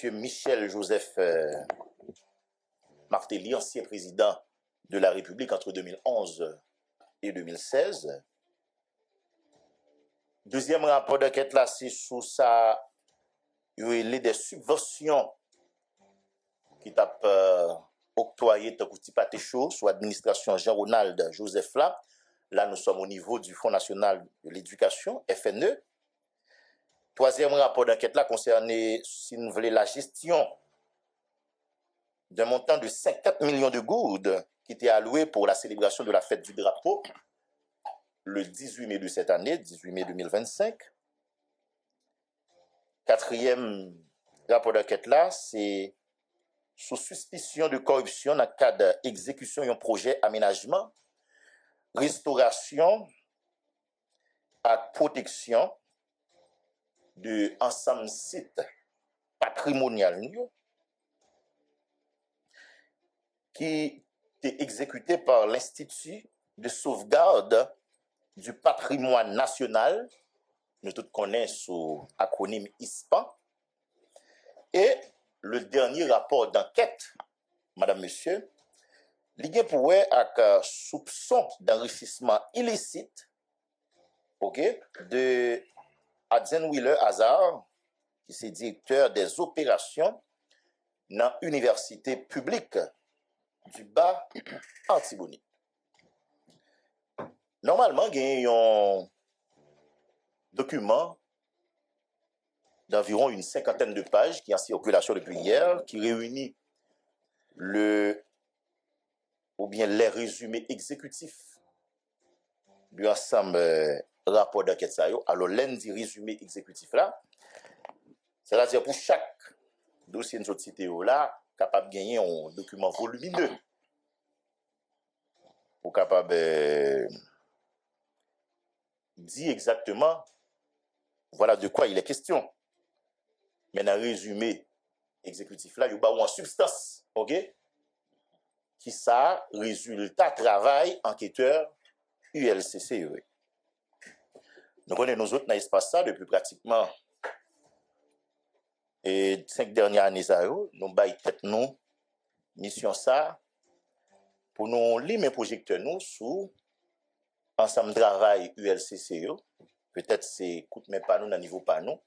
M. Michel Joseph Martelly, ancien président de la République entre 2011 et 2016. Deuxième rapport d'enquête là, c'est sous ça, il y a des subventions qui t'a octroyé tant que pâté chaud sous administration Jean-Ronald Joseph là. Là, nous sommes au niveau du Fonds national de l'éducation, FNE. Troisième rapport d'enquête là concernait, si vous voulez, la gestion d'un montant de 50 millions de gourdes qui était alloué pour la célébration de la fête du drapeau le 18 mai de cette année, 18 mai 2025. Quatrième rapport d'enquête là, c'est sous suspicion de corruption dans le cadre d'exécution d'un projet aménagement, restauration et protection de ensemble sites patrimoniaux qui est exécuté par l'Institut de sauvegarde du patrimoine national, nous tous connaissons sous acronyme ISPA, et le dernier rapport d'enquête, madame, monsieur, lié pour avec soupçon d'enrichissement illicite, de Adzen Wheeler Hazard, qui est directeur des opérations dans l'université publique du Bas Antibonite. Normalement, il y a un document d'environ une cinquantaine de pages qui est en circulation depuis hier, qui réunit les résumés exécutifs de l'ensemble rapport d'enquête. Alors, lundi résumé exécutif là, c'est-à-dire pour chaque dossier de notre cité là, capable de gagner un document volumineux pour capable dire exactement voilà de quoi il est question. Mais dans le résumé exécutif là, il y a en substance, qui ça résultat travail enquêteur ULCCE. Nous connaissons nous autres dans l'espace ça depuis pratiquement 5 dernières années. Nous baillons tête nous mission ça pour nous lire mes projecteurs nous sous ensemble travail ULCCE. Peut-être c'est coûte mais pas nous dans niveau pas nous.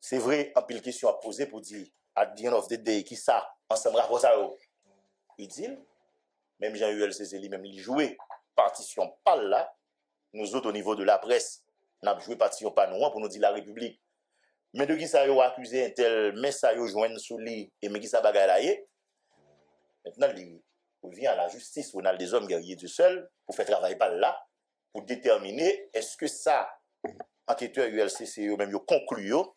C'est vrai, en pile question à poser pour dire at the end of the day qui ça ensemble rapport ça il dit même Jean ULCC lui-même il jouait partition pas là. Nous autres au niveau de la presse n'a joué partition pas nous pour nous dire la République. Mais de qui ça yo accusé un tel mais ça yo joindre sous lui et mais qui ça bagaille là. Maintenant il vient à la justice on a des hommes guerriers du seul pour faire travailler par là pour déterminer est-ce que ça enquêteur ULCC yo même yo conclu yo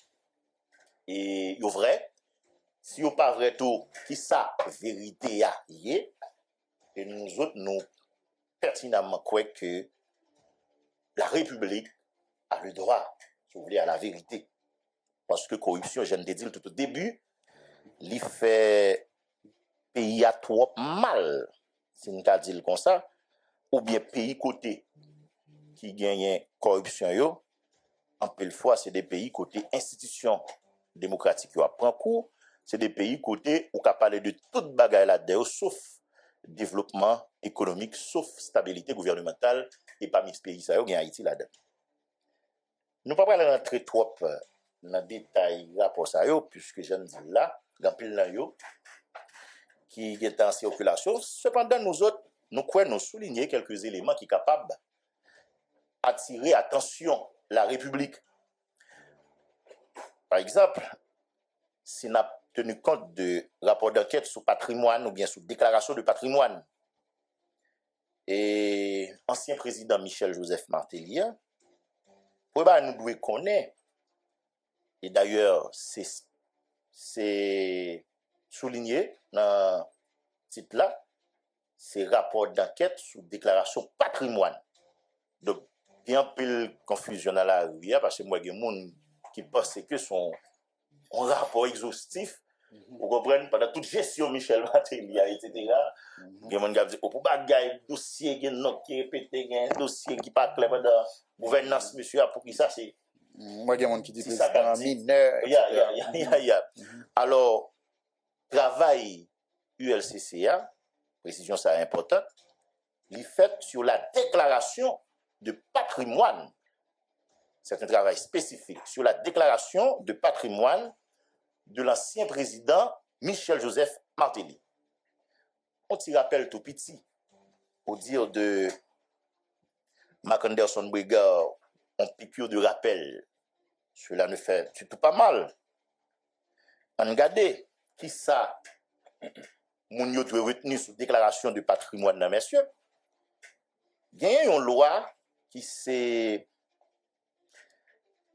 et yo vrai si yo pas vrai tout qui ça vérité a yé et nous autres nous pertinemment croyons que la République a le droit si vous voulez à la vérité parce que corruption je ne te dis tout au début il fait pays à trop mal si nous t'a dit comme ça ou bien pays côté qui gagne corruption yo en pile fois c'est des pays côté institution démocratique yo prend cours c'est des pays côté où qu'a parler de toute bagaille là-dedans sauf développement économique sauf stabilité gouvernementale et parmi ces pays ça yo gagne Haïti là-dedans. Nous pas parler rentrer trop dans détail rapport ça yo puisque je ne dis là dans pile là yo qui est en circulation. Cependant nous autres nous croyons nous souligner quelques éléments qui capables attirer attention la République. Par exemple, si on a tenu compte de rapport d'enquête sur patrimoine ou bien sur déclaration de patrimoine et ancien président Michel Joseph Martelly, nous devons connaître, et d'ailleurs c'est souligné dans ce titre là, c'est rapport d'enquête sur déclaration patrimoine. Donc, il y a un peu de confusion dans la rue parce que moi, il y a des gens qui pensent que son rapport exhaustif, vous comprenez, pendant toute gestion Michel Martelly, etc. Il y a des gens qui disent, oh, pour bagaille, dossier qui est noté, qui est pété, dossier qui n'est pas clair dans la gouvernance, monsieur, pour qui ça, c'est Moi, il y a monde qui dit Si ça président dit. mineur. Alors, travail ULCCA, précision ça importante, il fait sur la déclaration de patrimoine. C'est un travail spécifique sur la déclaration de patrimoine de l'ancien président Michel-Joseph Martelly. On t'y rappelle tout petit, au dire de Marc Anderson Brigard, on piqûre de rappel. Cela ne fait surtout pas mal. On regarde qui ça, moun yo doit retenir sous déclaration de patrimoine dans messieurs. Il y a une loi qui c'est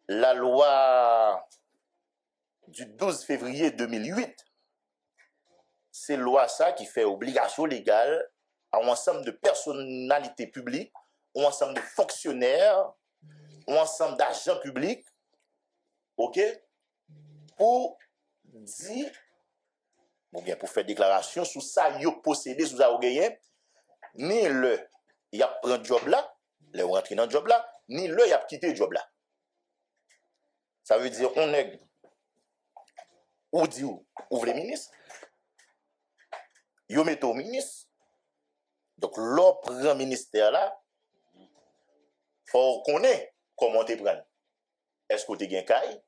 la loi du 12 février 2008. C'est loi ça qui fait obligation légale à un ensemble de personnalités publiques, un ensemble de fonctionnaires, un ensemble d'agents publics, ok, pour dire, ou bien pour faire déclaration sur ça, yo possédé, sous ça, gagné, ni le, y a pris un job là, le rentré dans le job là, ni le, y a quitté le job là. Ça veut dire, on est, ou dit, ouvre les ministres, yo met au ministre, donc l'on prend ministère là, faut connaître comment tu prends. Est-ce que tu as gain caille?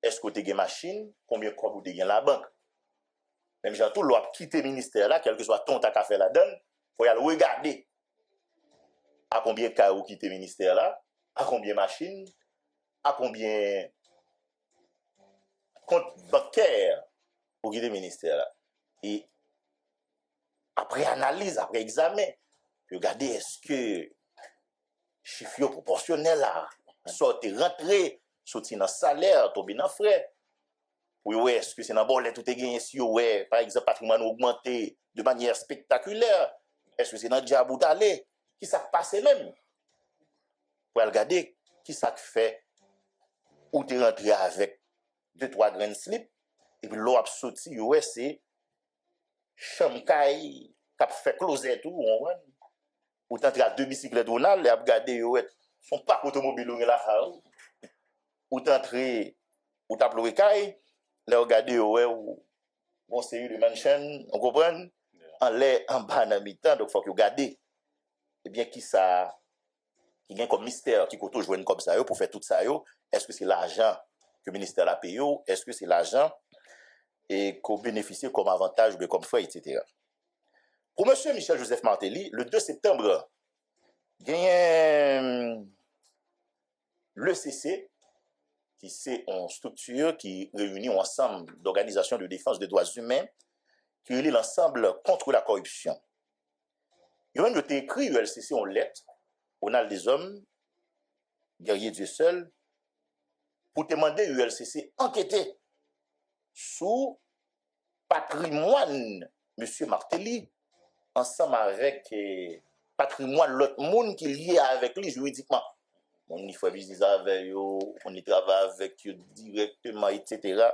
Est-ce que tu as gain machine? Combien de corps tu as gain la banque? Même si tout l'on quitter le ministère là, quel que soit ton ta fait la donne, faut y aller regarder à combien de caille ou quitter le ministère là, à combien de machines, à combien compte bancaire pour quitter le ministère là. Et après analyse, après examen, regardez est-ce que chiffre proportionnel là, sorti rentré, sorti dans salaire, tomber dans frais. Oui, ouais, est-ce que c'est dans bon tout est gagné si ouais, par exemple patrimoine augmenté de manière spectaculaire. Est-ce que c'est dans diable ou d'aller qui ça passe même? Pour regarder qui ça fait ou tu rentré avec 2-3 grains de slip et puis l'eau a sorti ouais c'est chamcaille qui a fait closet tout ou t'entrer à 2 bicyclettes ou là, les a regardé son parc automobile là ou t'entrer ou t'as pleuré caille, les regarder ou bon série de mansion, on comprend en l'air en bas dans mi-temps donc faut que regarder et bien qui ça qui gagne comme mystère qui coûte joindre comme ça pour faire tout ça est-ce que c'est l'argent que le ministère a payé est-ce que c'est l'argent et qu'on bénéficie comme avantage ou comme frais etc. Pour M. Michel-Joseph Martelly, le 2 septembre, il y a l'ECC, qui c'est une structure qui réunit un ensemble d'organisations de défense des droits humains, qui réunit l'ensemble contre la corruption. Il y a même écrit l'ECC en lettre, on a des hommes, guerriers Dieu seul, pour demander l'ULCC enquêter sur patrimoine M. Martelly, ensemble avec patrimoine l'autre monde qui est lié avec lui juridiquement. On y fait business avec eux, on y travaille avec eux directement, etc.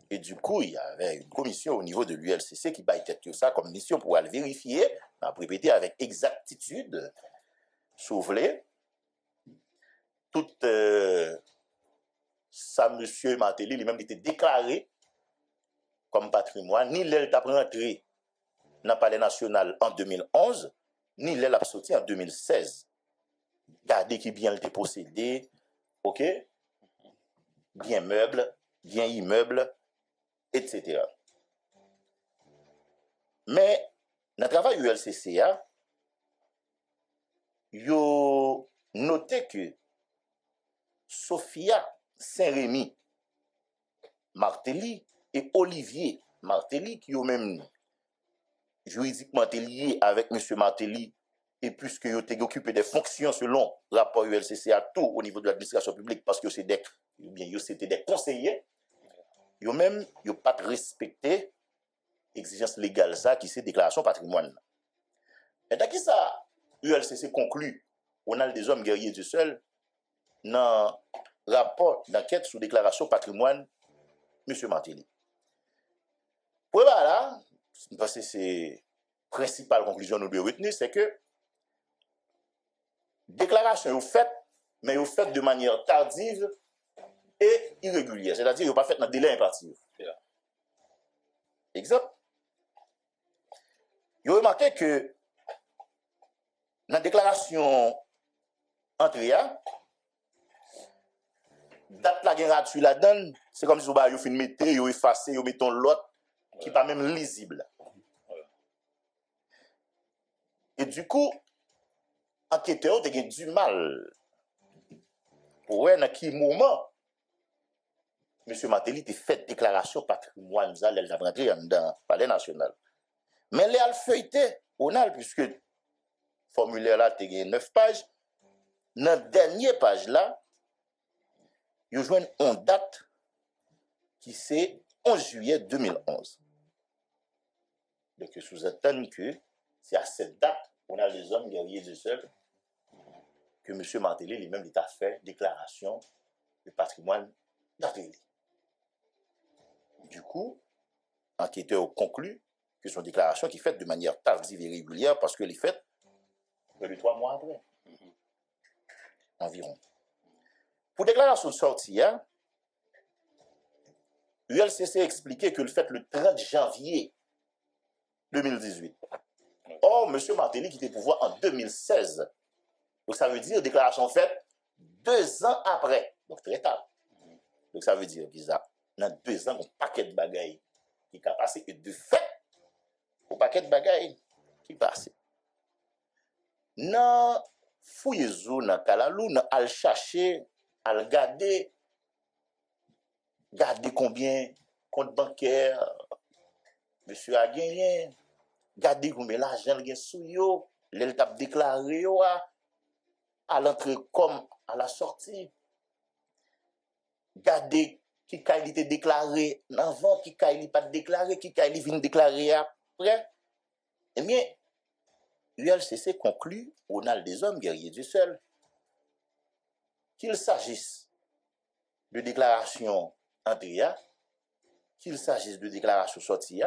Et du coup, il y avait une commission au niveau de l'ULCC qui battait tout ça comme mission pour aller vérifier, répéter avec exactitude, souffler, tout ça, M. Martelly, lui-même, était déclaré comme patrimoine, ni l'aile t'a rentré dans le palais national en 2011, ni l'aile a sorti en 2016. Gardez qui bien était possédé, ok? Bien meuble, bien immeuble, etc. Mais, dans le travail ULCCA, yo noté que Sophia Saint-Rémy Martelly et Olivier Martelly, qui ont même juridiquement lié avec M. Martelly, et puisque ils ont occupé des fonctions selon le rapport ULCC à tout au niveau de l'administration publique, parce que c'était des conseillers, ils ont même pas respecté l'exigence légale, ça, qui c'est déclaration patrimoine. Et dans qui ça, ULCC conclut, on a des hommes guerriers du seul, dans le rapport d'enquête sur déclaration patrimoine, M. Martelly. Pour là, parce que c'est la principale conclusion que nous devons retenir, c'est que déclaration est faite, mais est faite de manière tardive et irrégulière, c'est-à-dire yo pas fait dans délai imparti. Exemple, yo remarqué que dans la déclaration entrée, date la gen ratu la donne, c'est comme si vous avez fait mettre, vous effacé, vous mettez l'autre qui n'est pas même lisible. Et du coup, enquêteur a du mal pour voir dans quel moment M. Martelly a fait déclaration patrimoine, elle a rentré dans le palais national. Mais elle a feuilleté, puisque le formulaire là a 9 pages. Dans la dernière page là, il y a une date qui c'est 11 juillet 2011. Donc, je sous-entends que c'est à cette date qu'on a les hommes guerriers du seul que M. Martelly lui-même a fait déclaration de patrimoine d'Artélie. Du coup, l'enquêteur conclut que son déclaration qui est faite de manière tardive et régulière parce qu'elle est faite près de 3 mois après. Environ. Pour déclaration de sortie, l'ULCC a expliqué que le fait le 30 janvier 2018. Or, M. Martelly quittait le pouvoir en 2016. Donc, ça veut dire déclaration faite 2 ans après. Donc, très tard. Donc, ça veut dire qu'il y a dans 2 ans un paquet de bagailles qui a passé. Et de fait, un paquet de bagailles qui passe. Dans fouillezou, dans Kalalou, dans al chercher, al garder combien compte bancaire monsieur a gagné, garder combien l'argent il a sous yo, l'étape déclaré à l'entrée comme à la sortie. Garder qui qualité déclaré avant, qui qualité pas déclaré, qui qualité vient déclarer après. Eh bien, l'ULCC conclut au nal des hommes guerriers du seul qu'il s'agisse de déclaration entrée, qu'il s'agisse de déclaration sortie,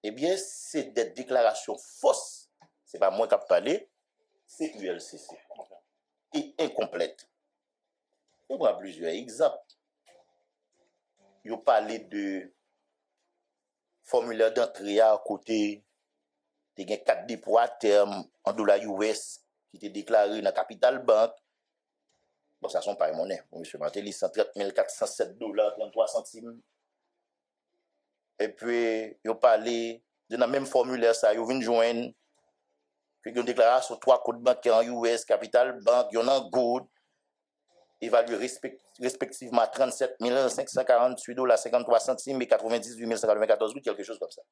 eh bien, c'est des déclarations fausses. Ce n'est pas moi qui ai parlé, c'est l'ULCC. Et incomplète. Je prends plusieurs exemples. Il parlé de formulaire d'entrée à côté, il y a 4 dépôts à terme en dollars US qui étaient déclarés dans la Capital Bank. Bon, ça sont pas les monnaies. M. Martelly, 130 407 $ 33 centimes. Et puis, il parlé de la même formulaire, ça, il vient joindre que une déclaration sur 3 comptes bancaires en US, Capital Bank, il y en a en good, évalué respectivement 37 548 $ 53 centimes et 98 194 gouttes, quelque chose comme ça.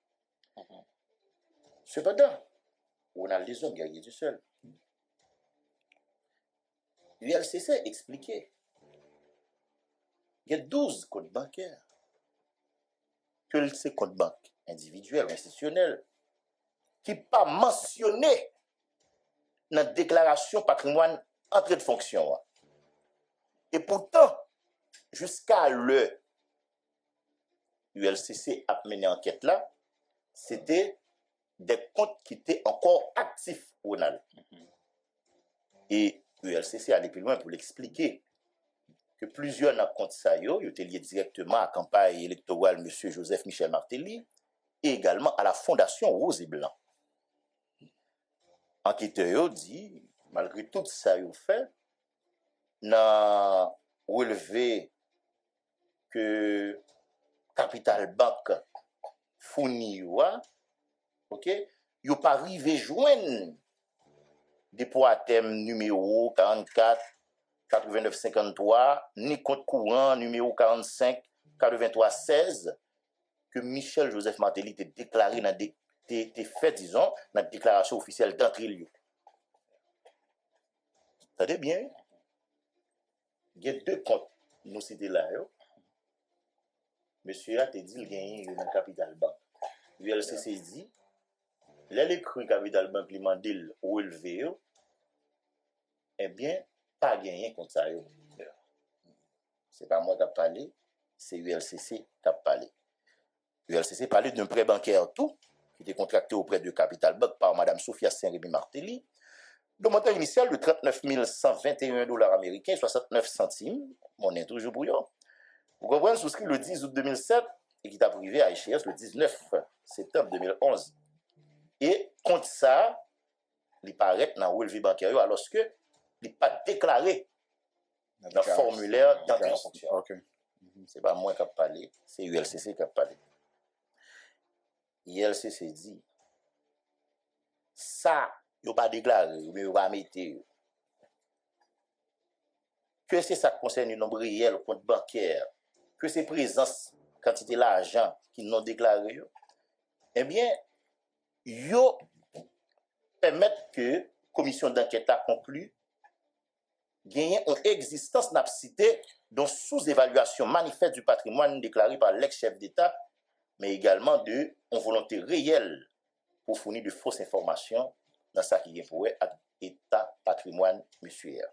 Cependant, on a les hommes guerriers du seul. L'ULCC a expliqué qu'il y a 12 comptes bancaires, que ces comptes banques individuels ou institutionnels, qui ne sont pas mentionnés dans la déclaration patrimoine entrée de fonction. Et pourtant, jusqu'à l'ULCC a mené enquête là, c'était des comptes qui étaient encore actifs au NAL. Et l'ULCC a allé plus loin pour l'expliquer que plusieurs dans compte ça yo étaient liés directement à la campagne électorale M. Joseph Michel Martelly et également à la fondation Rose et Blanc. Enquêteur dit, malgré tout ça yo fait, n'a relevé que Capital Bank fourni OK, yo pas arrivé joindre dépôt à terme numéro 44 89 53 ni compte courant numéro 45 83 16 que Michel Joseph Martelly était déclaré dans fait disons dans la déclaration officielle d'entrée. Attendez bien, il y a 2 comptes nous citer là. Monsieur a te dit qu'il gagne dans Capital Bank. l'ULCC dit l'écrit Capital Bank lui mandil ou élevé, eh bien, pas gagné contre ça. C'est pas moi qui ai parlé, c'est l'ULCC qui a parlé. L'ULCC parlait d'un prêt bancaire tout, qui était contracté auprès de Capital Bank par Mme Sophia Saint-Rémy Martelly, Le montant initial de 39 121 dollars américains, 69 centimes, monnaie toujours brouillon. Vous comprenez, souscrit le 10 août 2007 et qui t'a privé à échéance le 19 septembre 2011. Et contre ça, il paraît dans le relevé bancaire alors que il n'est pas déclaré dans le formulaire d'entrée en fonction. Okay. Ce n'est pas moi qui ai parlé, c'est ULCC qui a parlé. ULCC dit, ça, il n'a pas déclaré, mais il va mettre que c'est ça qui concerne le nombre réel au compte bancaire, que c'est présence, quantité d'argent qui n'ont déclaré, eh bien, yo permettent que la commission d'enquête a conclu gagner une existence n'a cité dont sous-évaluation manifeste du patrimoine déclaré par l'ex-chef d'État, mais également de volonté réelle pour fournir de fausses informations dans ce qui est pour État patrimoine mutuaire.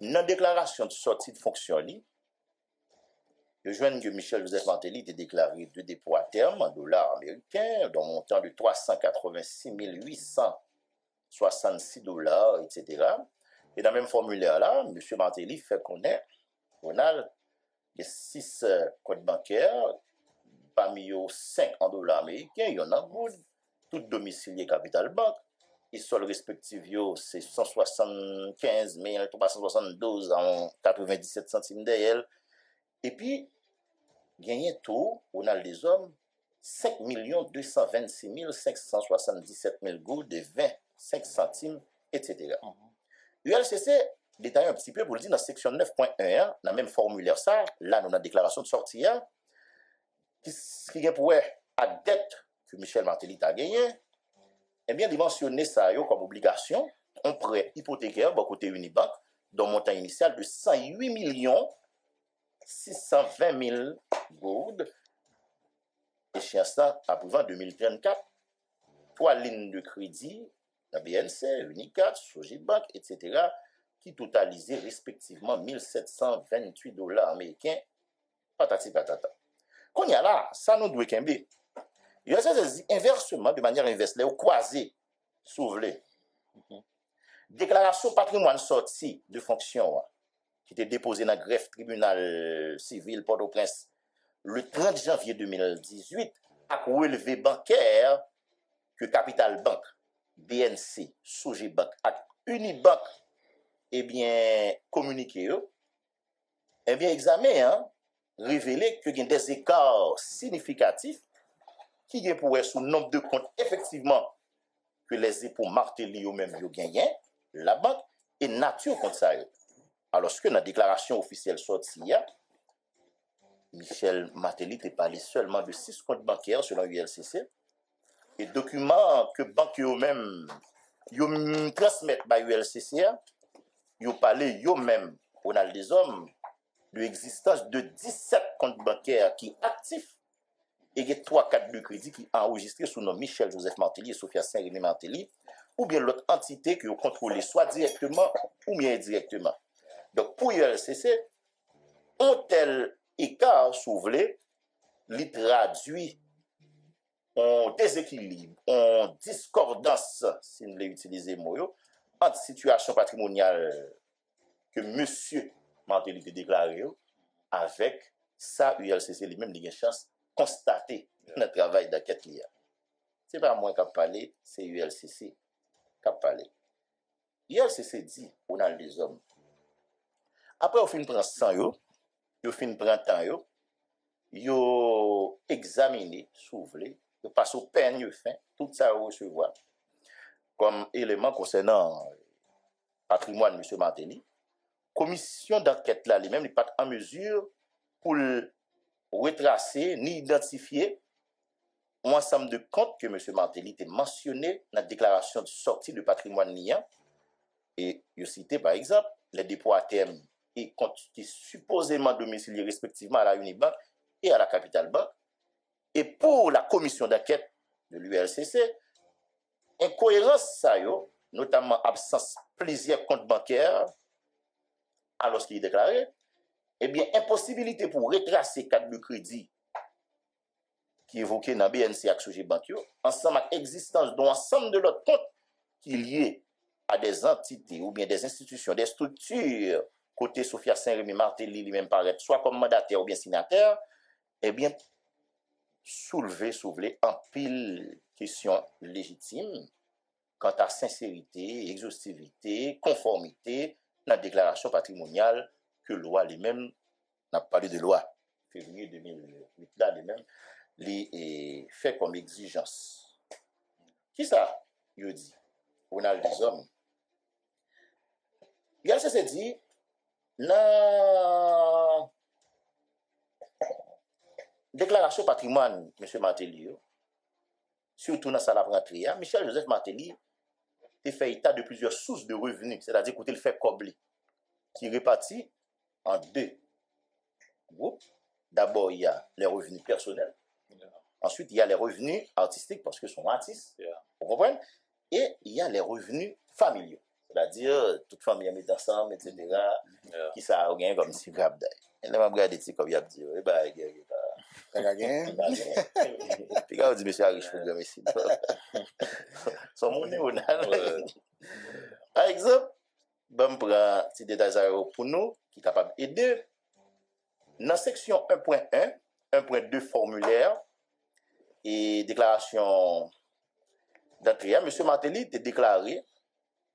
Dans la déclaration de sortie de fonction, le jeune que Michel Joseph Martelly était déclaré de dépôt à terme en dollars américains, d'un montant de 386 866 dollars, etc. Et dans le même formulaire-là, M. Martelly fait connaître, Ronald, les 6 comptes bancaires, parmi eux 5 en dollars américains, il y en a good, tout domicilié Capital Bank. Et sol respectif, c'est 175 372 en 97 centimes d'elle. Et puis, gagné tout, on a les hommes, 5 226 577 000 gouttes de 25 centimes, etc. ULCC détaille un petit peu pour le dire dans la section 9.1, dans le même formulaire, ça, là, nous avons la déclaration de sortie, qui est pour à dette que Michel Martelly a gagné, eh bien, dimensionner ça comme obligation, un prêt hypothécaire, côté Unibank, d'un montant initial de 108 620 000 goudes, échéance à prévoir 2034, 3 lignes de crédit, la BNC, Unicat, Sojibank, etc., qui totalisaient respectivement 1728 dollars américains, patati patata. Quand il y a là, ça nous doit qu'aimer. Il y a ça inversement, de manière inverse, au croisé, souvelé. Déclaration patrimoine sortie de fonction, qui était déposée dans le greffe tribunal civil Port-au-Prince le 30 janvier 2018, a relevé bancaire que Capital Bank, BNC, Sojibank et Unibank, eh bien, communiqué, eh bien, examen, révélé qu'il y a des écarts significatifs qui est pour sous nombre de comptes effectivement que les époux Martelly eux-mêmes ont gagné, la banque et nature contre ça. Alors que dans la déclaration officielle sortie, Michel Martelly était parlé seulement de 6 comptes bancaires selon l'ULCC et documents que banques eux-mêmes transmettent par l'ULCC, ils ont parlé eux-mêmes, on a des hommes, de l'existence de 17 comptes bancaires qui actifs et il y a 3 cartes de crédit qui sont enregistrées sous nom Michel Joseph Martelly et Sophia Saint-Rémy Martelly, ou bien l'autre entité qui ont contrôlé soit directement ou bien indirectement. Donc pour l'ULCC, un tel écart soulevé, il traduit en déséquilibre, en discordance, si nous voulons utiliser le mot, entre situation patrimoniale que M. Martelly a déclaré avec ça, ULCC lui-même a une chance constater notre travail d'enquête lié. Ce n'est pas moi qui ai parlé, c'est ULCC qui a parlé. ULCC dit, on a les hommes. Après, on fin prend 100 yo, on fin prend temps yo, yo examiner, soulever, yo passe au peine yo fin, tout ça on recevoir comme élément concernant patrimoine de M. Martelly. Commission d'enquête là, lui-même n'est pas en mesure pour retracer ni identifier un ensemble de comptes que M. Martelly a mentionné dans la déclaration de sortie de patrimoine liant. Et il cité par exemple les dépôts à terme et comptes qui supposément domiciliés respectivement à la Unibank et à la Capital Bank. Et pour la commission d'enquête de l'ULCC, incohérence ça yo, notamment absence plusieurs comptes bancaires alors qu'il est déclaré, eh bien, impossibilité pour retracer carte de crédit qui évoquait dans BNC avec Soje Bank, ensemble avec l'existence d'un ensemble de l'autre compte qui est lié à des entités ou bien des institutions, des structures, côté Sophia Saint-Rémy Martelly lui-même paraît, soit comme mandataire ou bien signataire, eh bien, soulever en pile question légitime quant à sincérité, exhaustivité, conformité dans la déclaration patrimoniale que loi lui-même n'a pas parlé de loi février 2008 là lui-même les fait comme exigence. Qui ça il dit Ronald des hommes. Il a cessé dit la déclaration patrimoine M. Martelly surtout dans sa rentrée, Michel Joseph Martelly a fait état de plusieurs sources de revenus, c'est-à-dire qu'il fait cobler, qui répartit en deux groupes. D'abord, il y a les revenus personnels. Ensuite, il y a les revenus artistiques, parce que sont artistes. Vous comprenez? Et il y a les revenus familiaux. C'est-à-dire, toute famille met ensemble, etc. Qui ça a rien comme si grave d'ailleurs. Et là, je regarde des comme il a dit, eh ben, puis quand on dit, monsieur Arish, faut dire, ici. Son monde est par exemple, je prends un petit détail pour nous, qui est capable d'aider. Dans la section 1.1, 1.2 formulaire et déclaration d'entrée, M. Martelly a déclaré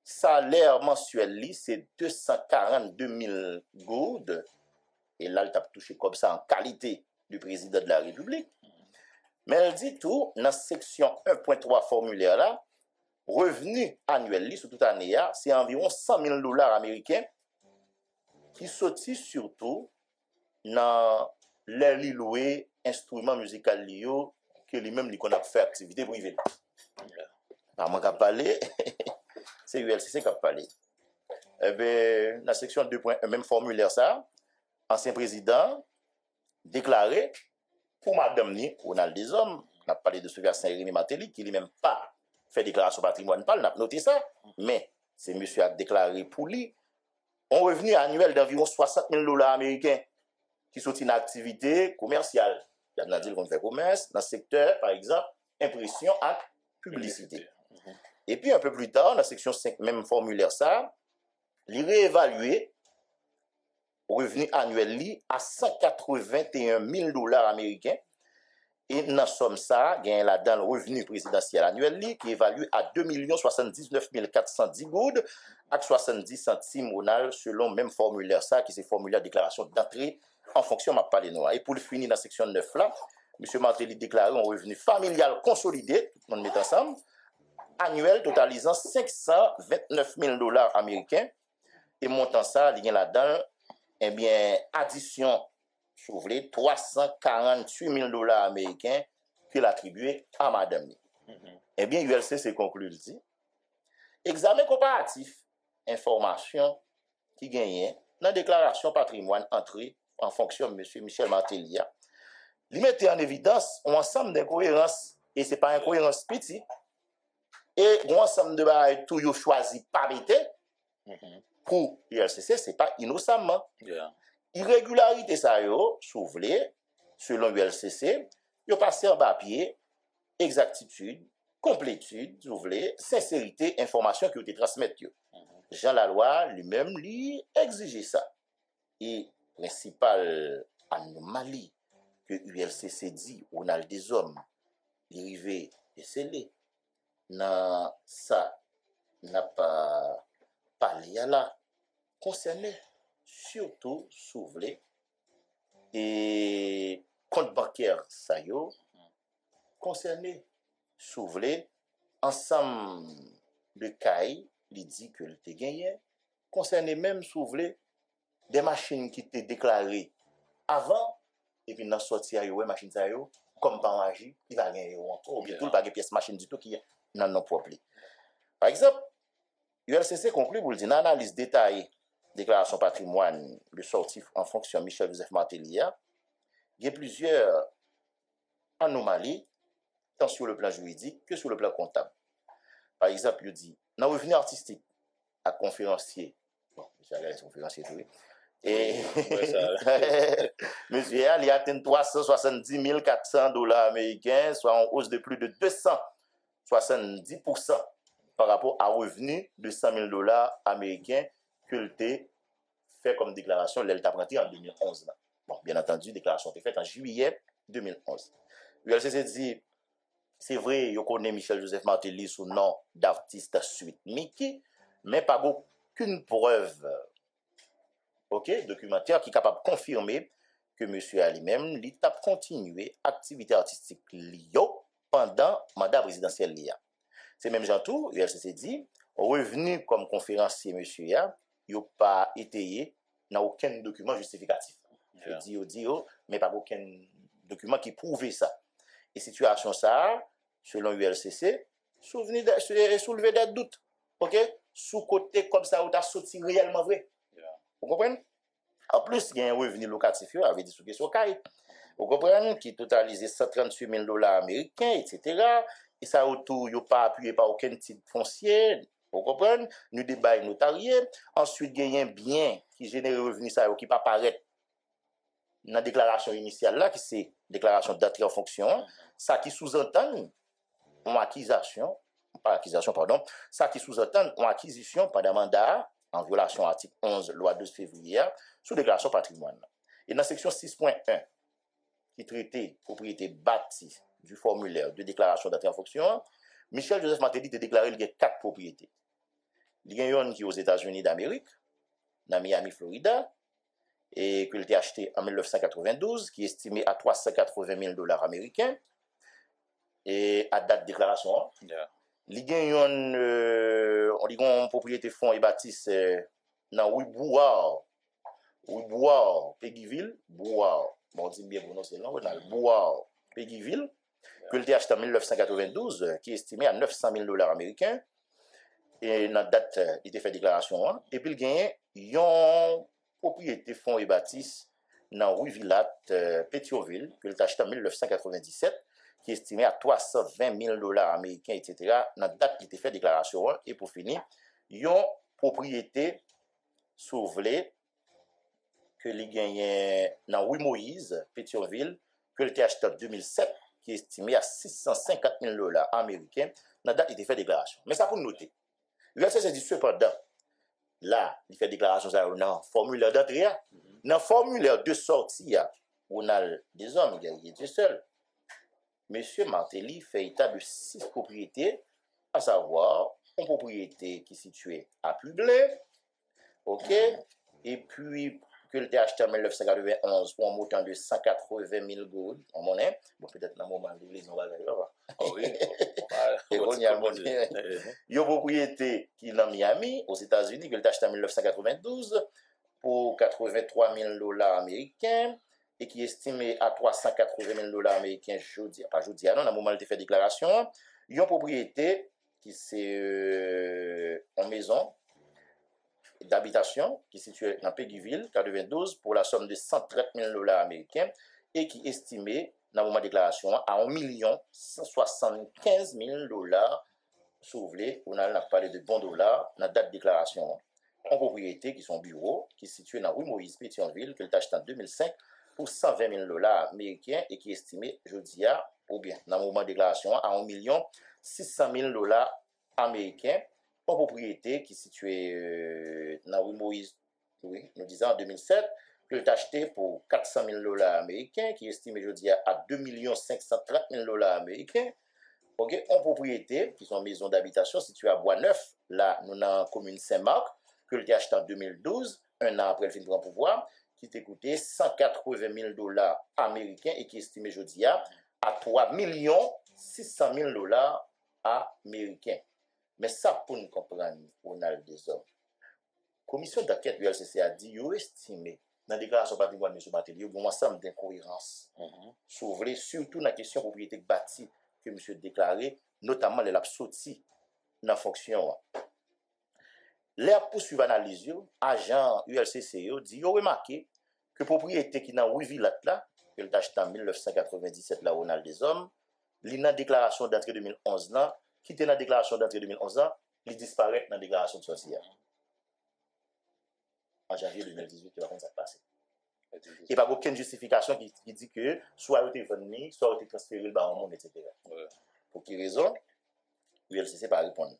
salaire mensuel, c'est 242 000 gourdes. Et là, il a touché comme ça en qualité du président de la République. Mais elle dit tout, dans la section 1.3 formulaire là, revenu annuel, sur toute année, c'est environ 100 000 dollars américains qui sortent surtout dans les loués instruments musicaux que lui-même lui a fait activité privée. Par moi qui a parlé, c'est ULCC qui a parlé. Eh bien, dans la section 2.1, même formulaire ça, ancien président déclaré pour Madame Ni, Ronald des hommes, on a parlé de Sophia Saint-Rémy Martelly, qui lui-même pas fait déclaration patrimoine, on a noté ça, mais c'est monsieur a déclaré pour lui un revenu annuel d'environ 60 000 dollars américains qui sont une activité commerciale. Il y a dit qu'on fait commerce dans le secteur, par exemple, impression et publicité. Et puis un peu plus tard, dans la section 5, même formulaire ça, il réévalué revenu annuel à 181 000 dollars américains. Et dans somme ça, il y a là-dedans le revenu présidentiel annuel qui évalue à 2 79 410 goudes avec 70 centimes selon même formulaire ça, qui c'est formulaire déclaration d'entrée en fonction de ma parole noire. Et pour le finir dans la section 9 là, M. Martelly déclaré un revenu familial consolidé, tout le monde met ensemble, annuel totalisant 529 000 dollars américains. Et montant ça, il y a là-dedans, eh bien, addition, si vous voulez, 348 000 dollars américains qu'il a attribué à Madame. Eh bien, ULCC conclut, dit, examen comparatif, information qui gagnait dans la déclaration patrimoine entrée en fonction de M. Michel Martelly, il mettait en évidence un ensemble d'incohérences, et ce n'est pas une incohérence petite, et un ensemble de barres tout yo choisi pas bêter, pour l'ULCC, ce n'est pas innocemment. Irrégularité, ça yo, si vous voulez, selon l'ULCC, yo passé en papier, exactitude, complétude, si vous voulez, sincérité, information qui ont été transmises. Jean Laloy lui-même lui exigeait ça. Et principale anomalie que l'ULCC dit, on a des hommes, arrivés et scellés, dans ça n'a pas parlé à la concerné surtout soulevé et compte bancaire ça yo concerné soulevé ensemble de cailles il dit que le te gagné concerné même soulevé des machines qui étaient déclarées avant et puis dans sortie yo ouais machine ça yo comme par magie il va gagner encore ou bien tout pas de pièce machine du tout qui dans non propre. Par exemple, ULCC conclut pour dire analyse détaillée déclaration patrimoine le sorti en fonction Michel Joseph Martelly, il y a plusieurs anomalies tant sur le plan juridique que sur le plan comptable. Par exemple, il dit dans le revenu artistique à conférencier, bon, j'ai regardé conférencier tout, Et Ouais, ça. monsieur, il a atteint 370 400 dollars américains, soit en hausse de plus de 270% par rapport à revenu de 100 000 dollars américains que le fait comme déclaration, l'Elta Pranti en 2011. Là. Bon, bien entendu, déclaration a été faite en juillet 2011. ULCC dit, c'est vrai, il connaît Michel Joseph Martelly sous le nom d'artiste Suite Mickey, mais pas aucune preuve documentaire qui est capable de confirmer que monsieur a lui-même a continué activité artistique pendant le mandat présidentiel. C'est même Jean-Tout, ULCC dit, revenu comme conférencier monsieur il n'a pas étayé dans aucun document justificatif. Yeah. Je dis, mais pas aucun document qui prouve ça. Et situation ça, selon ULCC, soulever des doutes. OK? Sous côté comme ça, où tu as sorti réellement vrai. Yeah. Vous comprenez? En plus, il y a un revenu locatif, avait dit sous question caille. Vous comprenez? Qui totalisait 138 000 dollars américains, etc. Et ça, autour, il n'y a pas appuyé par aucun titre foncier. Vous comprenez? Nous débat notarié. Ensuite, il y a un bien qui génère revenu, ça, qui pas paraître dans la déclaration initiale, là, qui c'est déclaration d'entrée en fonction. Ça qui sous-entend une acquisition, ça qui sous-entend une acquisition pendant mandat en violation de l'article 11, loi 12 février, sous déclaration patrimoine. Et dans la section 6.1, qui traitait propriété bâtie du formulaire de déclaration d'entrée en fonction, Michel Joseph Martelly a déclaré qu'il y a 4 propriétés. Il y a une qui est aux États-Unis d'Amérique, dans Miami, Florida, et qu'il a acheté en 1992, qui est estimé à 380 000 dollars américains, et à date de déclaration. Yeah. Il y a une propriété fonds et bâtisse dans Bouard, Péguiville, Bouard, bon, on dit bien prononcer le nom, Bouard, Péguiville, que il a acheté en 1992, qui est estimé à 900 000 dollars américains, et dans date, il était fait déclaration. Hein, et puis il y a une propriété fonds et bâtisse dans rue Villat, Pétionville, que il a acheté en 1997, qui est estimé à 320 000 dollars américains, etc. Dans date, il était fait déclaration. Hein, et pour finir, il y a une propriété sauvelée que il gagne dans rue Moïse, Pétionville, que il a acheté en 2007, qui est estimé à 650 000 dollars américains. Dans date, il était fait déclaration. Mais ça pour noter. Le CC dit cependant, là, il fait déclaration dans le formulaire d'entrée, dans le formulaire de sortie, on a des hommes, il est seul. Monsieur Martelly fait état de 6 propriétés, à savoir une propriété qui est située à Publé, ok, et puis que le acheté en 1991 pour un montant de 180 000 gourdes en monnaie. Bon, peut-être dans le moment de l'église, on va d'ailleurs. Oh oui. Et on y a une propriété qui est dans Miami, aux États-Unis, que le acheté en 1992 pour 83 000 dollars américains et qui est estimé à 380 000 dollars américains jeudi, pas jeudi, non, dans le moment où il fait déclaration. Il y a une propriété qui c'est en maison d'habitation qui est située dans Péguiville, 92, pour la somme de 130 000 dollars américains et qui est estimée, dans le moment de déclaration, à 1 175 000 dollars. Si vous voulez, on a parlé de bons dollars dans la date de déclaration. En propriété, qui sont bureaux, qui est situé dans rue Moïse, Pétionville, que le acheté en 2005 pour 120 000 dollars américains et qui est estimé, je dis, ou bien, dans le moment de déclaration, à 1 600 000 dollars américains. En propriété qui est située dans rue Moïse, oui, nous disons en 2007, que est acheté pour 400 000 dollars américains, qui est estimé, je dis, à 2 530 000 dollars américains. Okay. En propriété, qui sont maisons d'habitation situées à Bois-Neuf, là, nous dans la commune Saint-Marc, que l'on a acheté en 2012, un an après le fin de grand pouvoir, qui t'a coûté 180 000 dollars américains et qui est estimé, je dis, à 3 600 000 dollars américains. Mais ça, pour nous comprendre, on a des hommes. Commission d'enquête du LCC a dit, il estimé, dans la déclaration patrimoine de M. Martelly, il y a un ensemble d'incohérences. Surtout dans la question de propriété bâtie que M. a déclaré, notamment les sorti dans la fonction. Les poursuivent l'analyse, agent ULCC dit, il a remarqué que propriété qui est dans rue Villat là, que le acheté en 1997 là, on a des hommes, il y a une déclaration d'entrée 2011 là, qui était dans la déclaration d'entrée 2011 ans, il disparaît dans la déclaration de sortie. en janvier 2018, qui va comme ça passer. Et pas aucune justification qui dit que soit vous êtes venu, soit vous êtes transféré le bas au monde, etc. Ouais. Pour quelle raison? ULCC pas répondre.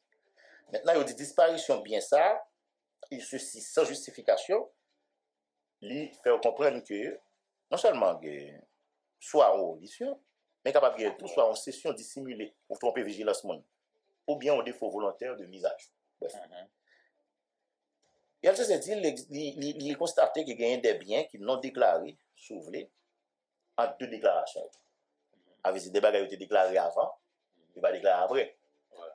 Maintenant, il dit disparition bien ça, et ceci sans justification, il fait comprendre que non seulement soit en audition, mais capable de tout, soit en session dissimulée pour tromper vigilance monde, ou bien au défaut volontaire de mise à jour. Bref. Et après, il a constaté qu'il y a des biens qui non déclarés, soulevé, en deux déclarations. Avec des bagages qui ont été déclarés avant, il va déclarer après.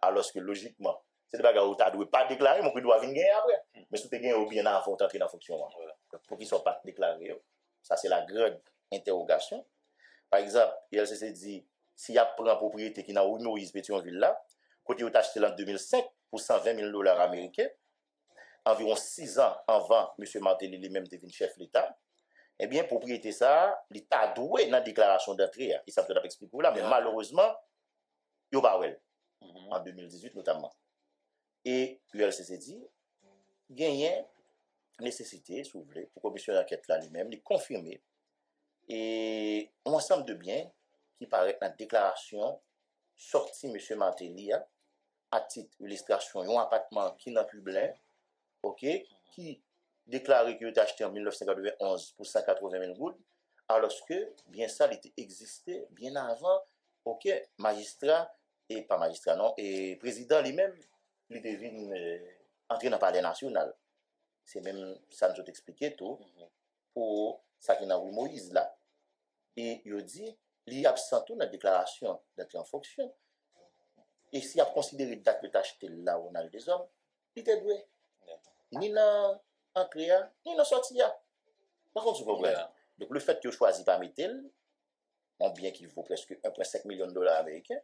Alors que logiquement, c'est des bagages qui ne doivent pas déclarer, mais qui doivent venir après. Mais si tu as bien avant d'entrer dans la fonction, pour qu'ils ne soient pas déclarés, ça c'est la grande interrogation. Par exemple, l'ILCC dit, s'il y a une propriété qui n'a pas Moïse Pétionville là, côté où tu as acheté en 2005 pour $120,000 américains, environ 6 ans avant M. Martelly lui-même devient chef de l'État, eh bien, propriété ça, l'État a doué dans la déclaration d'entrée. Il s'est peut-être expliqué là, mais malheureusement, il n'y a pas en 2018 notamment. Et l'ULCC dit, il y a une nécessité, si vous voulez, pour la commission d'enquête là lui-même, de confirmer et un ensemble de biens qui paraît dans la déclaration sortie M. Martelly à titre d'illustration, un appartement qui n'a plus blanc, ok, qui déclarait qu'il était acheté en 1991 pour 180 000 gouttes, alors que bien ça il existait bien avant, ok, magistrat, et pas magistrat non, et président lui-même, il devine entrer dans le palais national. C'est même ça nous a expliqué tout, pour ça qui n'a eu Moïse là. Et il dit, il est absent tout dans la déclaration d'entrée en fonction. Et s'il a considéré date de acheter là où on a des hommes, il était doué. Ni dans l'entrée, ni dans la sortie. Par contre, vous comprenez. Donc, le fait que je choisis pas Metel, un bien qui vaut presque 1,5 million de dollars américains,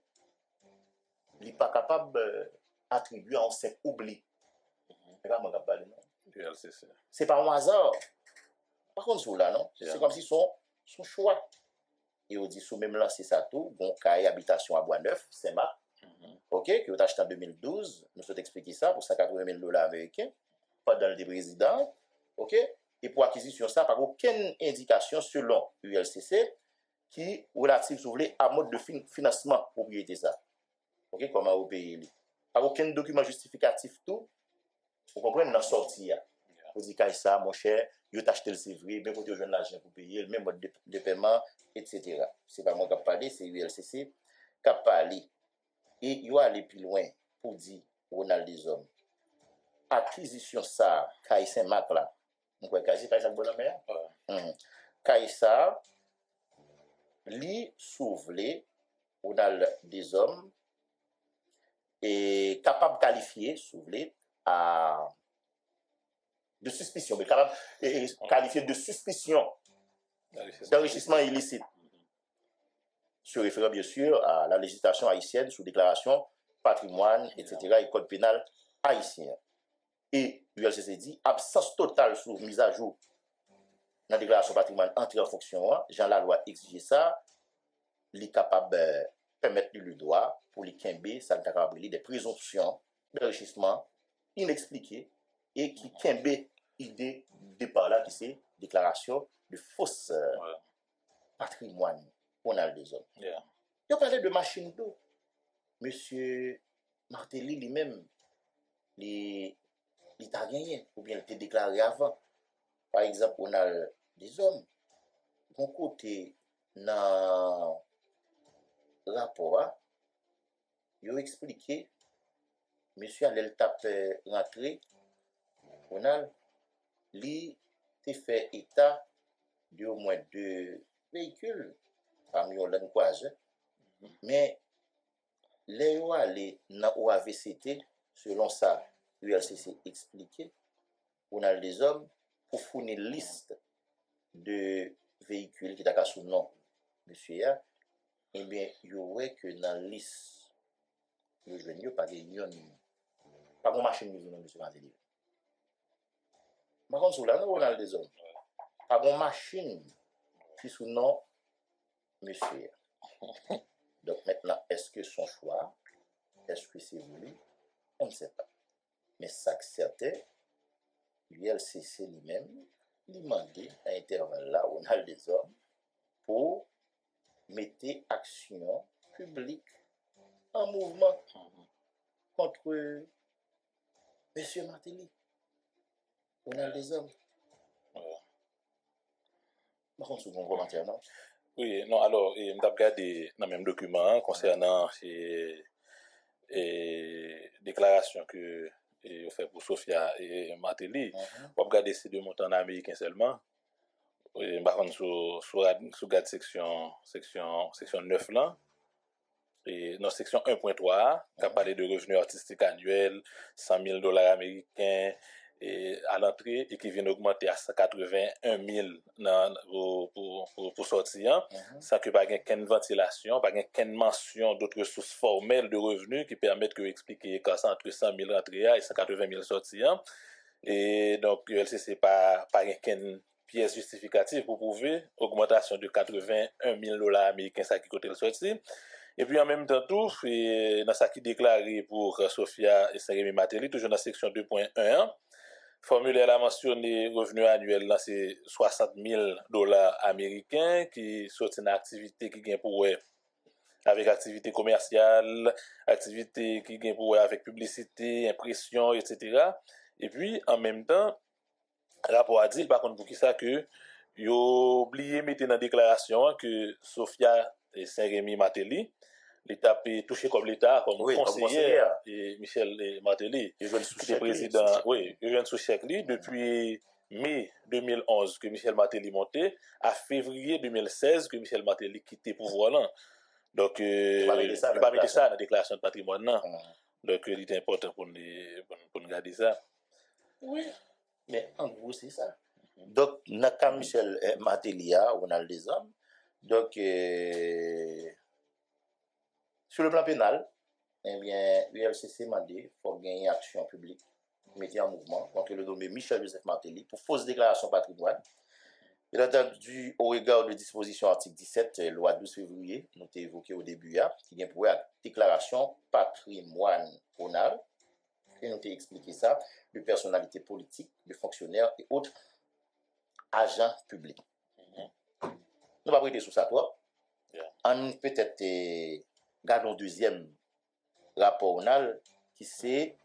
il n'est pas capable d'attribuer un simple oubli. C'est pas un hasard. Par contre, c'est là, non? C'est comme si son choix. Et on dit, sous même lancé ça tout, bon, cahier habitation à Bois-Neuf, Saint-Marc, ok, qui ont acheté en 2012, nous avons expliqué ça pour $180,000 américains, pas dans le président, ok, et pour acquisition ça, par aucune indication selon ULCC qui relative, si vous voulez, à mode de financement propriété ça, ok, comment au pays, par aucun document justificatif tout, vous comprenez, dans la sortie, vous dites, ça, mon cher, vous avez acheté le sévrier, bien côté de l'argent pour payer, le même mode de paiement, etc. C'est pas moi qui ai parlé, c'est ULCC qui a parlé. Et il va aller plus loin pour dire Ronald des hommes. Acquisition ça, Caille Saint-Marc là. On croit Caille ça bon la mer. Caille ça, li souvelé Ronald des hommes est capable de qualifier, souvelé, à de suspicion, mais capable qualifié de suspicion d'enrichissement illicite. Se référant bien sûr à la législation haïtienne sous déclaration, patrimoine, etc., et code pénal haïtien. Et l'ULCC dit absence totale sous mise à jour dans la déclaration patrimoine entrée en fonction, Jean la loi exige ça, il est capable de permettre le droit pour les Kimbe, ça capable des présomptions d'enrichissement inexpliquées et qui Kimbe idée départ là qui c'est déclaration de fausse patrimoine. On a des hommes. Il parlait de machine d'eau. Monsieur Martelly lui-même, il a gagné, ou bien il était déclaré avant. Par exemple, on a des hommes. D'un côté, dans le rapport, il a expliqué, monsieur allait taper rentrer, on a lui fait état de au moins 2 véhicules parmi les croisés, mais les aller dans OAVCT, selon ça, l'ULCC expliqué, on a des hommes pour fournir une liste de véhicules qui sont sous nom, monsieur, eh bien, il y aurait que dans la liste, le jeune, pas de machine de monsieur Martelly. Par contre, là, on a des hommes. Pas de machine qui sous nom, monsieur. Donc maintenant, est-ce que son choix, est-ce que c'est voulu? On ne sait pas. Mais ça, certain, l'ULCC lui-même, il demandait à intervalle là, on a des hommes, pour mettre action publique en mouvement contre M. Martelly. On a des hommes. Par contre, c'est un commentaire, non? Oui, non, alors, je vais regarder dans le même document concernant déclaration que vous fait pour Sophia et Martelly. On va regarder ces deux montants américains seulement. Par contre, sur garde section 9 là, et dans section 1.3, qui a parlé de revenus artistiques annuels, 100 000 dollars américains, et à l'entrée, et qui vient d'augmenter à 181 000 pour sortir, sans que pas qu'une ventilation, pas qu'une mention d'autres ressources formelles de revenus qui permettent de expliquer que ça entre 100 000 rentrées et 180 000 sortir. Et donc, LCC pas qu'une pièce justificative pour prouver augmentation de 81 000 dollars américains, ça qui côté le sorti. Et puis en même temps, tout, dans ça qui déclaré pour Sophia et Saint-Rémy Martelly, toujours dans la section 2.1, formulaire a mentionné revenu annuel, là, c'est 60 000 dollars américains qui sortent dans activité qui gagne pour avec activité commerciale, activité qui gagne pour avec publicité, impression, etc. Et puis en même temps, rapport a dit, par contre, pour qui ça que, il a oublié de mettre dans la déclaration que Sophia et Saint-Rémy Martelly, l'État touché comme l'État, comme conseiller, et Michel Martelly, qui est président, oui, il vient sous chèque depuis mai 2011 que Michel Martelly montait, à février 2016 que Michel Martelly quittait le pouvoir là. Donc, il va mettre ça dans la déclaration de patrimoine là. Donc, il est important pour nous garder ça. Oui, mais en gros, c'est ça. Donc, dans Michel Martelly, on a des hommes. Donc, sur le plan pénal, eh bien, l'ULCC m'a dit qu'il faut gagner action publique, mettre en mouvement contre le nommé Michel-Joseph Martelly pour fausse déclaration patrimoine. Il a entendu au regard de disposition article 17, loi 12 février, nous avons évoqué au début, qui vient pour la déclaration patrimoine pénal. Et nous avons expliqué ça, de personnalités politiques, de fonctionnaires et autres agents publics. Nous va prêter sous ça, toi. On peut-être gardons deuxième rapport qui c'est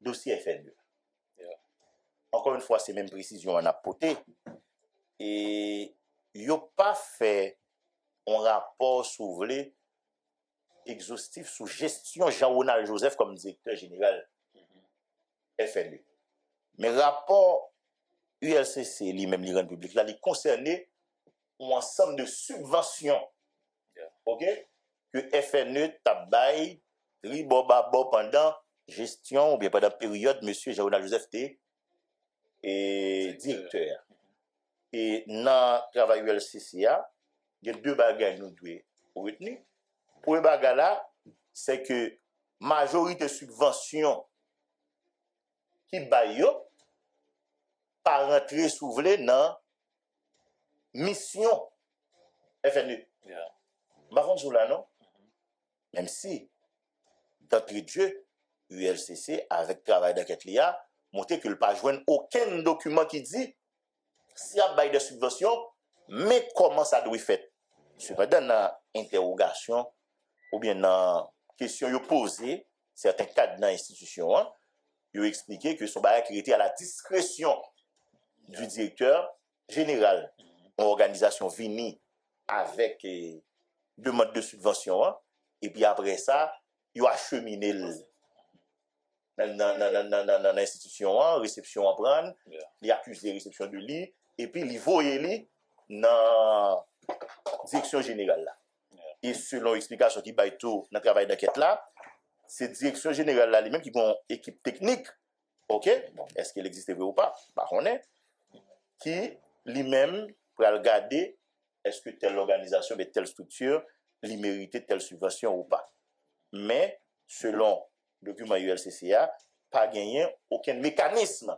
dossier FNE. Encore une fois, c'est même précision on a porté. Et il n'a pas fait un rapport soulevé exhaustif sous gestion Jean-Ronald Joseph comme directeur général FNE. Mais rapport ULCC, lui-même, l'Iran public, là, il concernait un ensemble de subventions. OK? Que FNE tabaye, ribobabo pendant gestion, ou bien pendant période, monsieur Jean-Ronald Joseph était directeur. Et dans le travail ULCC, il y a deux bagages nous devons retenir. Pour le bagage là, c'est que majorité subvention qui baille pas rentrer souverain dans mission FNE. Par contre, là, non? Même si, d'entrée de jeu, ULCC, avec travail d'enquête l'IA, montré qu'il ne pas joindre aucun document qui dit s'il y a bail de subvention, mais comment ça doit être fait. Cependant, dans l'interrogation, ou bien dans la question posée, certains cadres dans l'institution, ils ont expliqué que son bail était à la discrétion du directeur général. Une organisation finie avec demande de subvention, et puis après ça, ils ont acheminé dans l'institution, réception en prendre, ils accusent de réception de lit, et puis ils voient dans la direction générale là. Et selon l'explication qui baille tout dans le travail d'enquête là, c'est direction générale là, lui-même qui ont une équipe technique, ok, bon, est-ce qu'elle existe ou pas, bah on est, qui lui-même pour regarder est-ce que telle organisation, telle structure, lui méritait telle subvention ou pas. Mais selon le document ULCCA, pas gagné aucun mécanisme,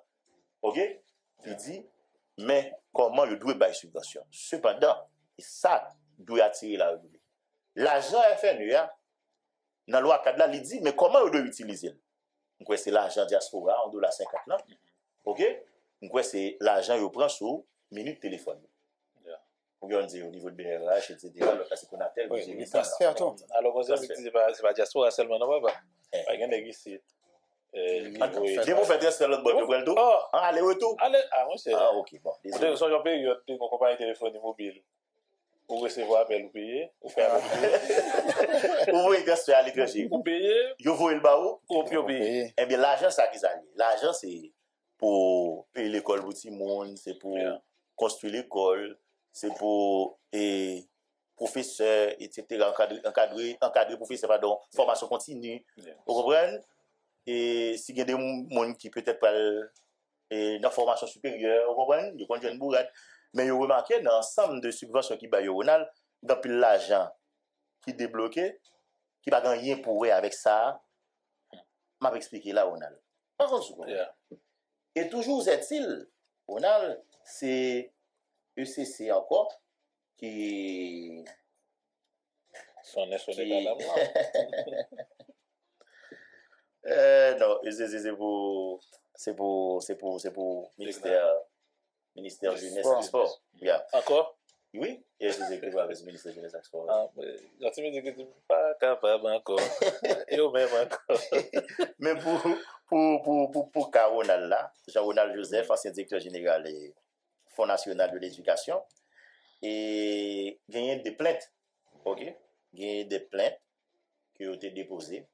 ok, qui dit mais comment il doit bailler subvention. Cependant, et ça doit attirer la République. L'argent FNE, dans la loi 4 là, il dit mais comment il doit utiliser. Donc c'est l'argent diaspora en $50 là. OK? après, c'est l'argent qu'il prend sur minute téléphone. Yeah. Ou bien on dit au niveau de BRH, etc. Alors, c'est qu'on a tel. Oui, il transfère tout. Alors, vous savez que c'est pas diaspora seulement, non, pas. Eh. Pas qu'il y a ici. Attends, dès vous faites transfert l'autre bord, vous le tout. Oh, Allez, retour. allez, moi, c'est. Ah, ok, bon. Désolé. Vous avez une période de compagnie téléphonique mobile. Vous recevez appel, vous payez. Vous faites appel. Vous voyez transfert à l'étranger. Vous payez. Vous voyez le barreau. Vous payez. Eh bien, l'argent, ça qui s'allie. L'argent, c'est pour payer l'école pour tout le monde, c'est pour construire l'école, c'est pour professeurs, etc., encadrer professeurs, pardon, formation continue. Vous comprenez? Et s'il y a des gens qui peut-être pas dans la formation supérieure, vous comprenez? Ils ont une bourrade. Mais vous remarquez, dans l'ensemble de subventions qui baillent au Ronald, depuis l'argent qui est débloqué, qui n'a rien pour eux avec ça, m'a expliqué là, Ronald. Par contre, et toujours est-il, Ronald, c'est ECC encore qui Sonne pas non, c'est pour ministère jeunesse et sport. Yeah. Encore? Oui, et c'est écrit avec le ministère jeunesse et sport. Ah, mais tu me dis que tu n'es pas capable encore. Yo même encore. Mais pour Ronald là, Jean-Ronald Joseph, ancien directeur général du Fonds national de l'éducation, et gagné des plaintes, ok? Gagné des plaintes qui ont été déposées.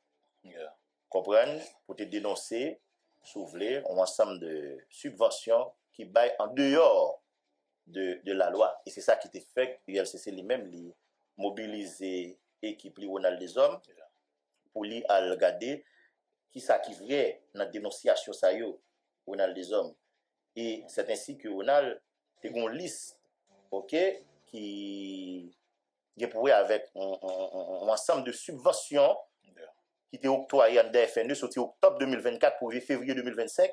Yeah. Comprendre, pour te dénoncer, soulever un ensemble de subventions qui baillent en dehors de la loi. Et c'est ça qui était fait, l'ULCC lui-même, mobiliser l'équipe Ronald des Hommes pour lui regarder qui ça qui vrai dans la dénonciation ça yo, Ronald des Hommes. Et c'est ainsi que Ronald a une liste, ok, qui est pour avec un ensemble de subventions qui était octroyé en DFNE sorti octobre 2024 pour février 2025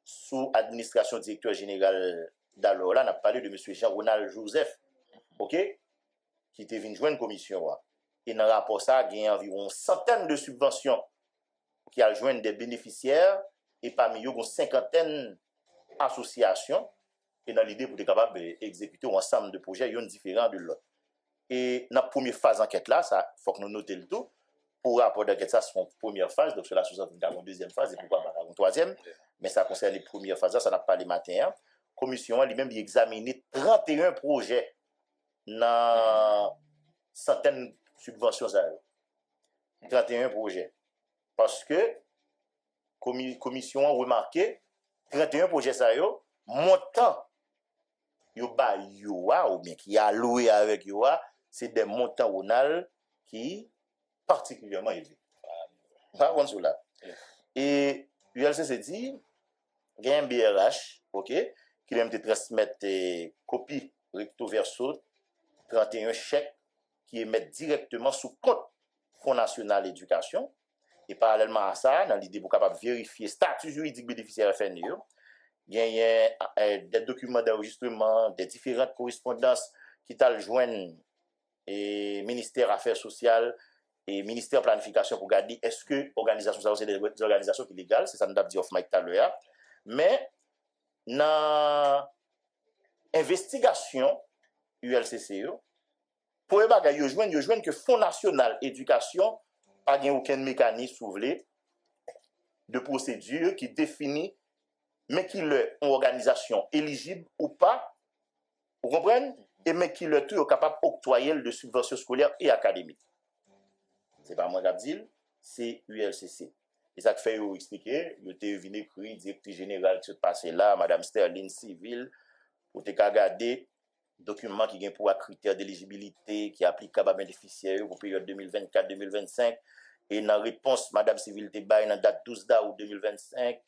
sous administration directeur général d'alors. Là, on a parlé de M. Jean-Ronald Joseph, ok, qui était venu joindre une commission. Et dans le rapport, ça, il y a environ une centaine de subventions qui a joint des bénéficiaires et parmi eux, une cinquantaine d'associations. Et dans l'idée pour être capable d'exécuter un ensemble de projets, il y a différents de l'autre. Et dans la première phase d'enquête là, ça faut que nous notions le tout. Pour rapport d'enquête, ça, c'est une première phase, donc cela sous une deuxième phase et pourquoi pas une troisième. Mais ça concerne les premières phases, ça n'a pas les matins. La commission a lui-même examiné 31 projets dans centaines de subventions. 31 projets. Parce que la commission a remarqué 31 projets, ça montant ou bien qui est alloué avec c'est des montants Ronald qui particulièrement élevés. Par contre, là. Et l'ULCC dit, il y a un BRH, ok, qui vient te transmettre copie recto verso 31 chèques qui émettent directement sous compte Fonds national d'éducation. Et parallèlement à ça, dans l'idée pour capable vérifier statut juridique bénéficiaire FNE, il y a des documents d'enregistrement, des différentes correspondances qui t'a joindre et ministère Affaires sociales et ministère planification pour garder est-ce que organisation ça c'est des organisations qui légales, c'est ça nous a dit off mic tout à l'heure. Mais dans investigation ULCC pour les bagages yo joindre que Fonds national éducation pas gain aucun mécanisme ouvlé de procédure qui définit mais qui le une organisation éligible ou pas, vous comprenez, et mais qui le tout est capable d'octroyer de subventions scolaires et académiques. C'est pas moi qui dis, c'est ULCC. Et ça fait expliquer, il était venu écrire directrice générale qui se passait là, Madame Sterling Civil, pour te regarder document qui ont pour critères d'éligibilité qui est applicable à bénéficiaires pour période 2024-2025. Et dans la réponse, Madame Civil te baille dans la date 12 août 2025,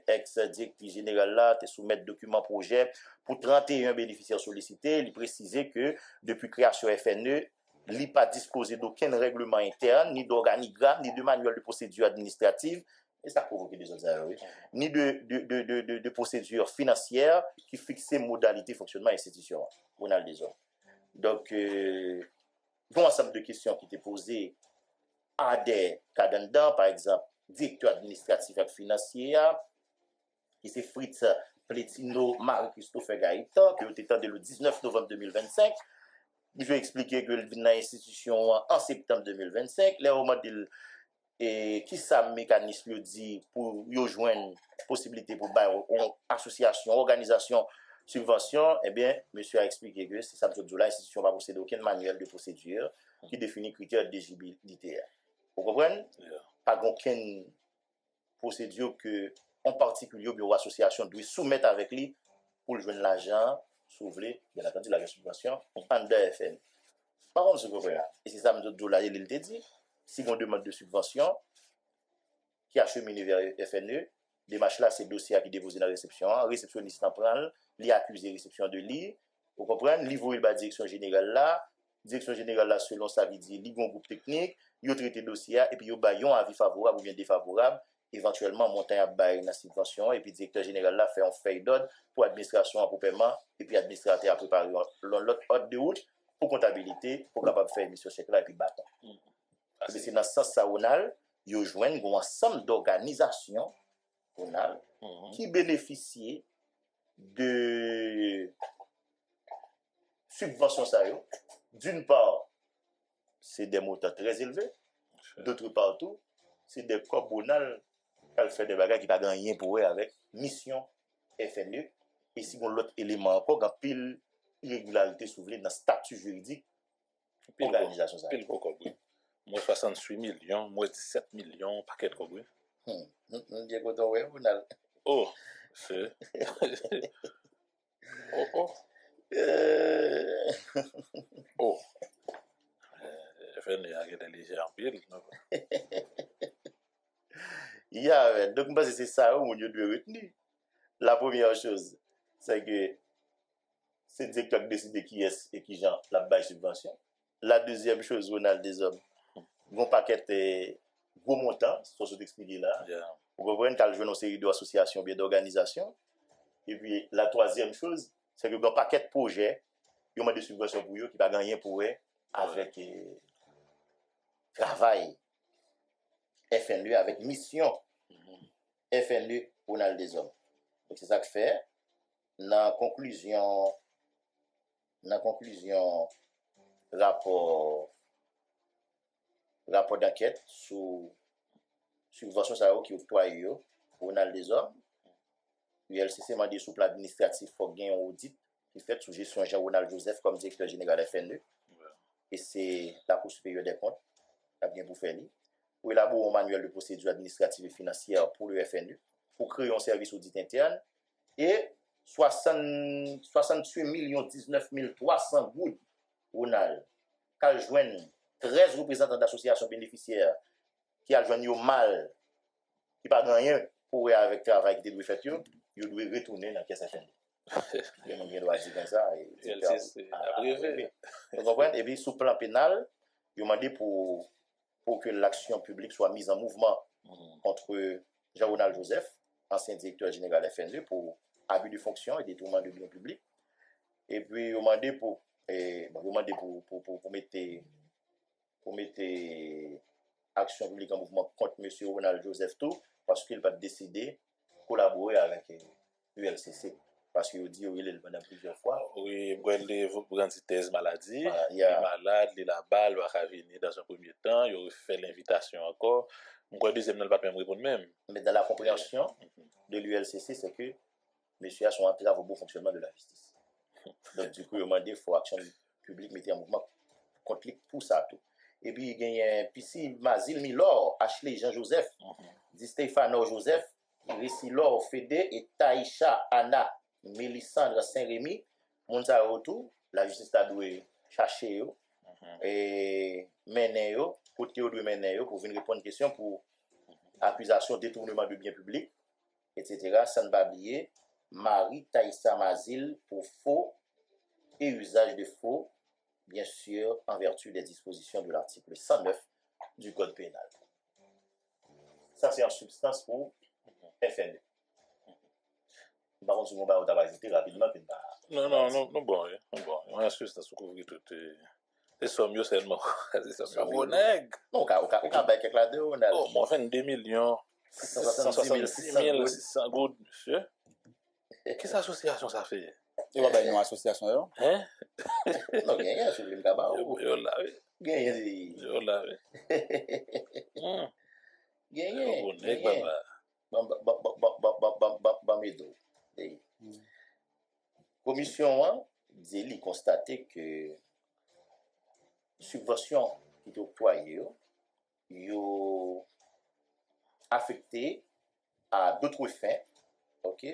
ex-directrice générale là, te soumettre document projet pour 31 bénéficiaires sollicités. Il précisait que depuis création FNE, il n'a pas disposé d'aucun règlement interne, ni d'organigramme, ni de manuel de procédure administrative, et ça a provoqué des autres erreurs, ni de procédure financière qui fixait modalité de fonctionnement institutionnel. On a des autres. Donc, il y a un ensemble de questions qui étaient posées à des cadres, par exemple, directeur administratif et financier, qui c'est Fritz Plétino Marie-Christophe Gaëtan, qui était le 19 novembre 2025. Je vais expliquer que le vient dans l'institution en septembre 2025. Là, on m'a dit et qui ça mécanisme dit pour yo joindre possibilité pour une association, organisation, subvention, eh bien, monsieur a expliqué que c'est ça que l'institution va posséder aucun manuel de procédure qui définit critères d'éligibilité. Vous comprenez? Pas aucune procédure que en particulier bureau association doit soumettre avec lui pour joindre l'argent, s'ouvrir, bien entendu la subvention en DFN. Par contre, ce que vous voyez, et c'est ça que il te dit, si on demande de subvention qui achemine vers FNE, démarche là, c'est dossier qui est déposé dans la réception, réceptionniste en prend, li accuse réception de li, vous comprenez, li voit la direction générale là, selon ça qui dit, li bon groupe technique, yo traité dossier et puis yo ba yon avis favorable ou bien défavorable, éventuellement monter à bail la subvention et puis directeur général là fait un feuille d'ordre pour administration pour paiement et puis administrateur a préparé l'autre ordre de route pour comptabilité pour capable faire émission chèque là et puis bâton. C'est dans ce sens ça on a yo joindre un ensemble d'organisations qui bénéficient de subventions ça yo. D'une part, c'est des montants très élevés, d'autre part tout, c'est des corbonales qu'elle fait des bagages qui pas rien pour eux avec mission FNE et si on l'autre élément encore quand pile irrégularité soulevée dans le statut juridique organisation ça. Pile beaucoup. Moi 68 millions, moi 17 millions paquet de cobri. Bien content ouais on a. Oh, c'est oh. Oh. FNE a été léger en pile. Donc, parce que c'est ça où on doit retenir. La première chose, c'est que c'est le directeur qui décide qui est et qui genre la baisse subvention. La deuxième chose, on a des hommes. Ils vont paquet gros montants, c'est ce que expliqué là. Vous comprenez qu'elle joue une série d'associations, bien d'organisations. Et puis, la troisième chose, c'est que dans paquet de projets, ils ont des subventions pour eux qui ne pas gagner pour eux avec travail. FNE avec mission FNE pour des hommes. Donc c'est ça que fait. Dans conclusion rapport d'enquête sur subvention ça qui octroie pour des hommes. ULCC m'a dit sous plan administratif faut gagner un audit qui fait sous gestion Jean-Ronald Joseph comme directeur général FNE. Et c'est la Cour supérieure des comptes qui a bien pour faire pour élaborer un manuel de procédure administrative et financière pour le FNU, pour créer un service audit interne, et 68 19 300 gouttes Ronald, qui joignent 13 représentants d'associations bénéficiaires qui a joint au mal, qui n'a pas rien pour avec le travail qui doit faire, ils doivent retourner dans la caisse FNU. Il doit dire comme ça. Vous comprenez? Et puis, sous plan pénal, ils ont demandé pour que l'action publique soit mise en mouvement contre Jean-Ronald Joseph, ancien directeur général FNE, pour abus de fonction et détournement de biens publics. Et puis, ils ont demandé pour mettre action publique en mouvement contre M. Ronald Joseph tout, parce qu'il va décider de collaborer avec l'ULCC. Parce qu'il dit qu'il est pendant plusieurs fois. Oui, il prend une thèse maladie, il est malade, il a la balle, il va venir dans un premier temps, il fait l'invitation encore. Mon deuxième, il ne va pas même répondre même. Mais dans la compréhension de l'ULCC, c'est que monsieur a son entrave au bon fonctionnement de la justice. Donc, du coup, il a demandé qu'il faut action publique mettre en mouvement contre pour ça tout. Et puis, il y a un Pissi Mazil Milor, Ashley Jean-Joseph, dit Stéphano Joseph, Rissilor Fédé et Taïcha Anna. Mélissandre Saint-Rémy, Monta autour, la justice a dû chercher et mener côté de mener pour venir répondre à une question pour accusation de détournement de biens publics, etc. Sans ne pas oublier Marie Taïssa Mazil pour faux et usage de faux, bien sûr, en vertu des dispositions de l'article 109 du Code pénal. Ça, c'est en substance pour FNE. Par contre, si on va ajouter rapidement, non, bon. On a su ça sous couvrir tout. C'est ça mieux seulement. C'est ça mieux. Non, on a quelques là-dedans. Oh, 22 millions 666 600 gouttes, monsieur. Qu'est-ce que l'association ça fait? Et va une association là. Hein? Non, rien, je voulais me cabar. Yo là, oui. Rien. Yo là, oui. Rien. Bon, nèg baba. Bamedo. Commission hein, dit li constaté que subvention qui est octroyée yo affecté à d'autres fins, ok?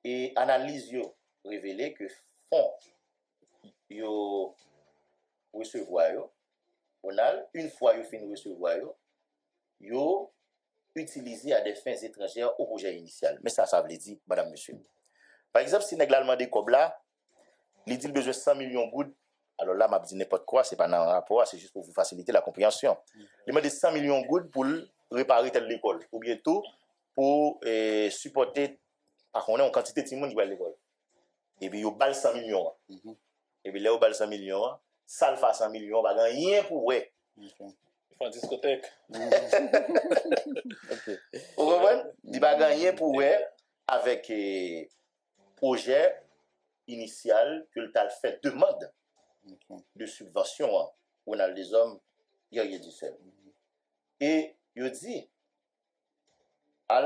Et analyse yo révélé que fonds yo recevoir yo, on a une fois yo fin recevoir yo utilisé à des fins étrangères au projet initial. Mais ça veut dire, madame, monsieur. Par exemple, si nèg la demandé comme là, il dit besoin de 100 millions de gouttes. Alors là, m'a dit n'importe quoi, c'est pas dans un rapport, c'est juste pour vous faciliter la compréhension. Il demande 100 millions de gouttes pour réparer telle école, ou bientôt pour supporter, par contre, une quantité de monde qui va à l'école. Et puis, il y a 100 millions. Et puis là, il y a 100 millions, ça le fait 100 millions, il n'y a rien pour ouais. Il faut une discothèque. Vous comprenez? Il n'y a rien pour ouais avec projet initial que le tal fait demande de subvention. On a des hommes, il y a du seul. Et il dit, à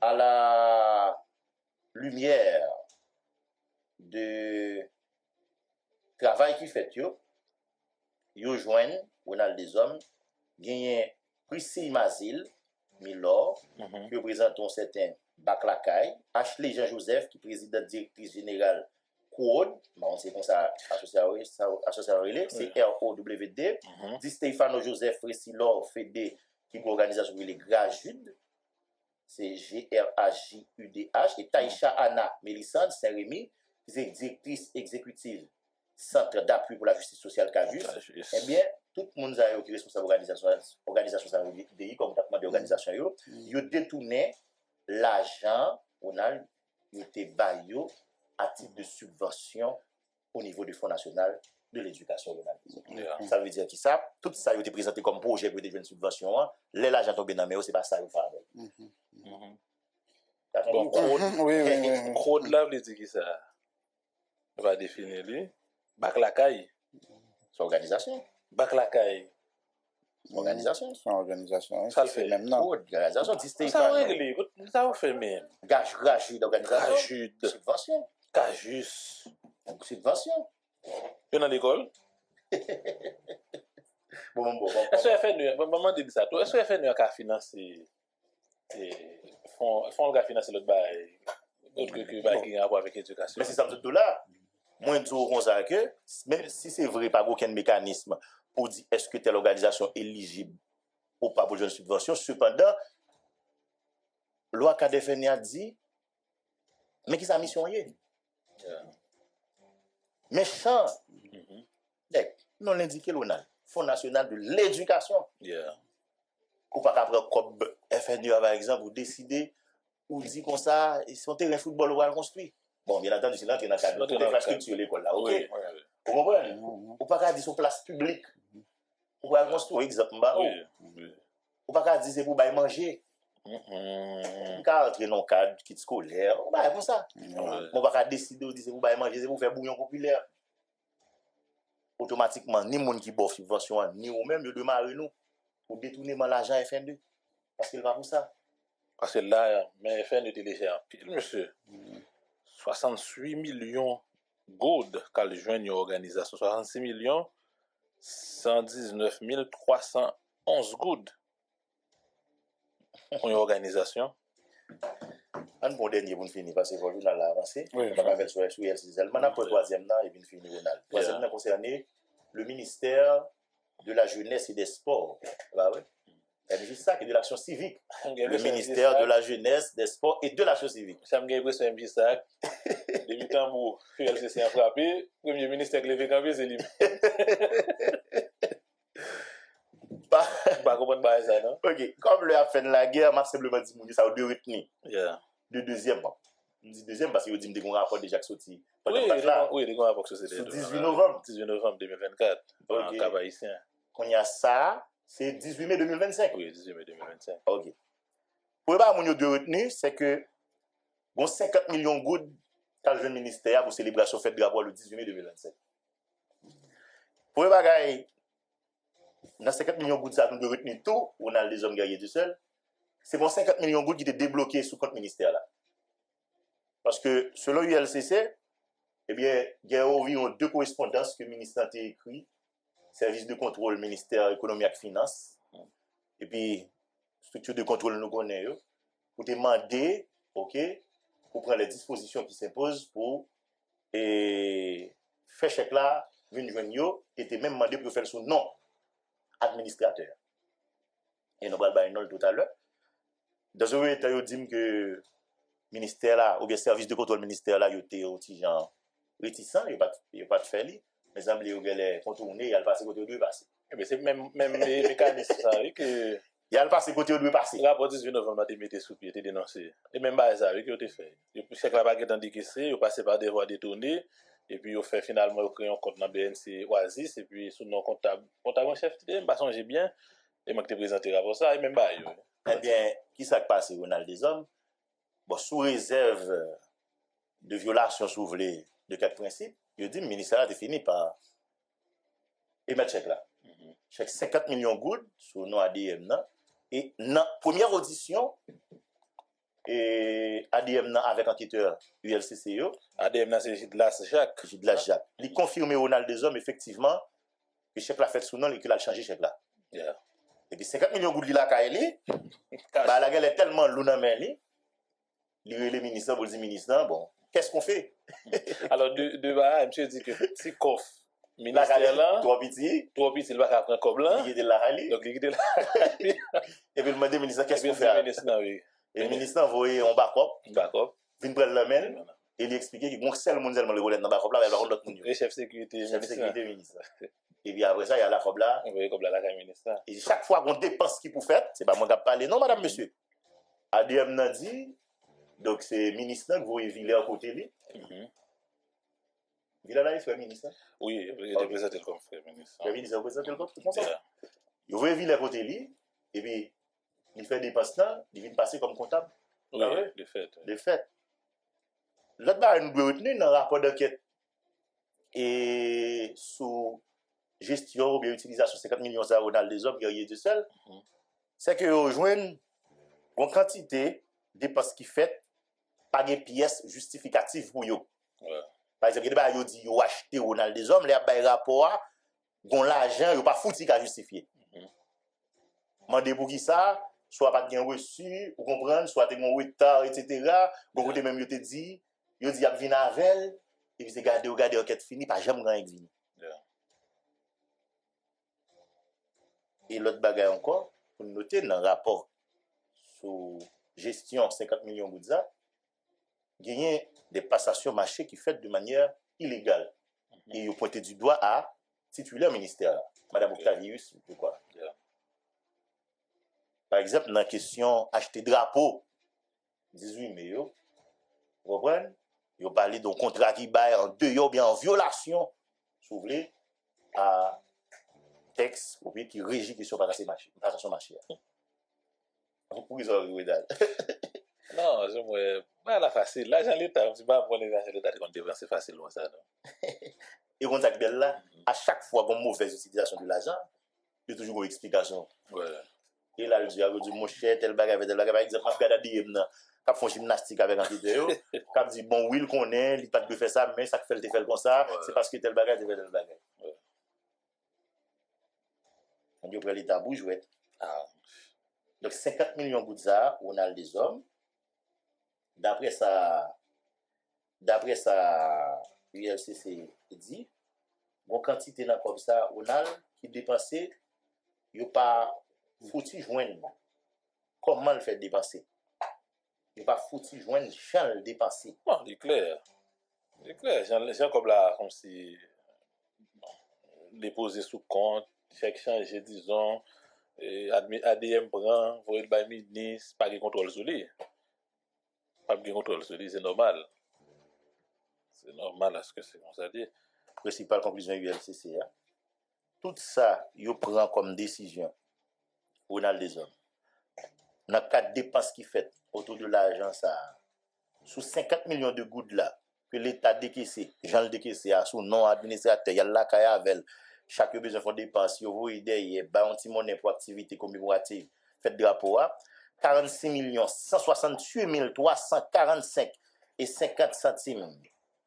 la lumière de travail qui fait yo joignent, on a des hommes, gagné Priscille Mazil, Milor, qui représente un certain Baklakay, Ashley Jean-Joseph, qui préside la directrice générale Code, on sait comme ça, association relais, c'est ROWD, dit Stéphano Joseph Frécilor, Fédé, qui est organisation relais Grajude, c'est GRAJUDH, et Taïcha Anna Mélissande Saint-Rémy, qui est directrice exécutive Centre d'appui pour la justice sociale CAJUS. Eh bien, tout le monde qui est responsable de l'organisation DI, comme traitement d'organisation, ils ont détourné l'argent, on a été baillé à titre de subvention au niveau du Fonds national de l'éducation. Ça veut dire que ça, tout ça a été présenté comme projet pour devenir une subvention. L'argent tombé dans mais c'est pas ça qu'il faut faire. Bon, Claude là, veut dire que ça va définir lui. Baklakay. C'est organisation. Baklakay. Organisation. C'est organisation. Ça le fait même non. Organisation. Ça règle. Ça va faire même. Gage d'organisation. Gajude. Subvention. Cajus. Subvention. Tu es dans l'école? Bon. Est-ce que FNU, maman dit ça, est-ce que FNU a financé, font le financer l'autre bail, autre que bail qui a à voir avec l'éducation? Mais c'est ça, tout là. Moi, je dis ça que, même si c'est vrai, pas aucun mécanisme pour dire est-ce que telle organisation est éligible ou pas pour une subvention, cependant, loi KDFN a dit, mais qui sa mission est? Méchant. Non l'indiqué l'on a. Fonds national de l'éducation. Ou pas qu'après comme FNU par exemple, vous décidez ou dit comme ça, son terrain de football va le construire. Bon, bien entendu, c'est là qu'il y a un cadre d'infrastructure l'école là, ok? Vous comprenez? Ou pas qu'à dire sur place publique. Ou pas construire exemple ou pas qu'à dire c'est pour bailler manger. On peut entrer dans le cadre qui est scolaire, on va comme ça. On va décider de dire c'est pour bailler manger, c'est pour faire bouillon populaire. Automatiquement, ni monde qui bosse subvention, ni ou même, ils démarrent nous pour détourner l'argent FN2. Parce qu'il va pour ça. Parce que là, mais FN2 était déjà en pile, monsieur. 68 millions gold qu'elle joigne une organisation. 66 millions 119 311 good pour une organisation. Un bon dernier pour finir, parce que le journal a avancé. Oui, on va faire sur LCC. Maintenant, pour le troisième, et puis finir. Le troisième concerné le ministère de la Jeunesse et des Sports. Bah ouais. C'est ça qui est de l'action civique. Le ministère de la Jeunesse, des Sports et de l'action civique. Ça me gagne presque un petit sac. Depuis temps où LCC a frappé, le premier ministre qui l'a campé, c'est lui. Pas comprendre pas ça, non? Ok, comme le a fait la guerre, m'a simplement dit que ça a deux retenues. De deuxième, bon. Je dis deuxième parce que je dis que mon rapport déjà sorti. Oui, le rapport que c'est 18 novembre. 18 novembre 2024. En Cap Haïtien. Quand il y a ça, c'est 18 mai 2025. Oui, 18 mai 2025. Ok. Pour pas mon de retenir, c'est que bon 50 millions de gouttes dans le ministère pour célébration fête de rapport le 18 mai 2027. Pour bagaille dans 50 millions de gouttes ça nous de retenir tout, on a les hommes guerriers du seul. C'est bon 50 millions de gouttes qui étaient débloqués sous compte ministère là. Parce que selon ULCC, eh bien, il y a environ 2 correspondances que le ministère a écrit, service de contrôle, ministère économie et finance, et puis structure de contrôle nous connaissons, pour demander, ok, pour prendre les dispositions qui s'imposent pour faire chèque là, venir joindre et même demandé pour faire son nom administrateur. Et nous allons parler tout à l'heure. Dans un état, ils disent que ministère là, ou bien service de contrôle ministère là, il était aussi genre réticent, il n'y a pas de fait. Mais semble qu'il a contourné, il a passé côté où il doit passer. Mais c'est même mécanisme ça, que il a passé côté où il doit passer. Le rapport 18 novembre a été mis sous pied, a été dénoncé. Et même pas ça, oui, qui a été fait. Chaque la baguette décaissé, il passé par des voies détournées, et puis il fait finalement créer un compte dans BNC Oasis, et puis sous nom comptable chef, je ne songe bien, et moi qui te présenté rapport ça, et même pas. Eh bien, qui s'est passé, Ronald des hommes? Bon, sous réserve de violation souvelée de quelques principes, il dit le ministère a fini par émettre chèque là. Chèque 50 millions de gouttes sur nos ADM. Et dans la première audition, ADM avec enquêteur ULCCO, ADM c'est Gidlas Jacques. Gidlas Jacques. Il confirme Ronald des hommes effectivement que chèque là fait sous nom et qu'il a changé chèque là. Yeah. Et puis 50 millions de gouttes là kaeli, bah la gueule est tellement lourd mais les ministres pour dire ministre bon, qu'est-ce qu'on fait? Alors de bas, monsieur dit que si coffre ministère là, trop petit, il va prendre comme là. Il était là rali. Donc il était là. Et puis il m'a dit ministre qu'est-ce qu'on fait? Et le ministre envoyé en backup. Backup. Vinn prendre la main et lui expliquer qu'il y a un seul monde seulement le volet dans backup là, il va avoir l'autre monde. Le chef sécurité ministre. Et puis après ça, il y a la robe là. On voyait comme là la ministre. Et chaque fois qu'on dépense qui pour faire, c'est pas moi qui parler non madame monsieur. ADM n'a dit donc c'est ministre qui voyez Villers à côté lui. Villers là il fait ministre. Oui, il était présenté comme frère ministre. Le ministre présenté comme ça. Il voyait Villers à côté lui et puis il fait des passes là, il vient passer comme comptable. Oui, de fait. De fait. L'autre barre nous doit retenir dans le rapport d'enquête et sous gestion ou bien utilisation de 50 millions de Ronald des hommes guerriers du seul, c'est que vous rejoignez une quantité de dépenses qui fait par des pièces justificatives pour eux. Par exemple, il dit qu'ils ont acheté Ronald des hommes, les rapport, dont l'argent, ils n'ont pas foutu qu'à justifier. Mandez pour qui ça, soit pas de gain reçu, vous comprenez, soit de un retard, etc. Bon côté même, ils te dit, ils dit, il y a avec, et puis c'est garder, enquête finie, pas jamais grand vini. Et l'autre bagaille encore, pour noter dans le rapport sur gestion 50 millions de gouttes, il y a des passations marché qui faites de manière illégale. Et ils ont pointé du doigt à titulaire ministère, Madame Octavius, ou quoi. Par exemple, dans la question acheter drapeau, 18 mai, vous comprenez? Ils ont parlé d'un contrat qui baille en dehors, bien en violation, si vous voulez, à texte ou bien qui régit question passation marché. Pourquoi ils ont eu non, je me pas la facile. L'argent l'État, je ne sais pas pour l'argent l'État qu'on dépense facilement ça. Et on dit que là, à chaque fois qu'on mauvaise utilisation de l'argent, il y a toujours une explication. Et là, il dit, mon cher, tel bagage, tel bagage, par exemple, je regarde des qui font gymnastique avec un vidéo, qui dit, bon, oui, il connaît, il n'a pas de faire ça, mais ça fait le fait comme ça, c'est parce que tel bagage, tel bagage. On dit, après l'État bourgeois. Donc, 50 millions de gouttes, on a des hommes. D'après ça, ULCC dit, bon, quantité là comme ça, on a qui dépensé, il n'y a pas foutu joindre. Comment le faire dépenser? Il n'y a pas foutu joindre, Jean le dépenser. Non, c'est clair. C'est clair. Jean comme là, comme si déposer sous compte, chaque changer, disons, ADM prend, vous le ministre, pas de contrôle sur lui. Pas de contrôle sur lui, c'est normal. C'est normal à ce que c'est comme ça dit. Principale conclusion ULCC. Tout ça, il prend comme décision. On a des hommes. dans le cadre de dépenses qui fait autour de l'argent, ça, sous 50 millions de gouttes là, que l'État décaissé, Jean le décaissé, sous non administrateur, il y a la caille avec chaque besoin de dépenses, il y a idée, un petit monnaie pour activité commémorative, fait drapeau, 46 168 345 et 50 centimes.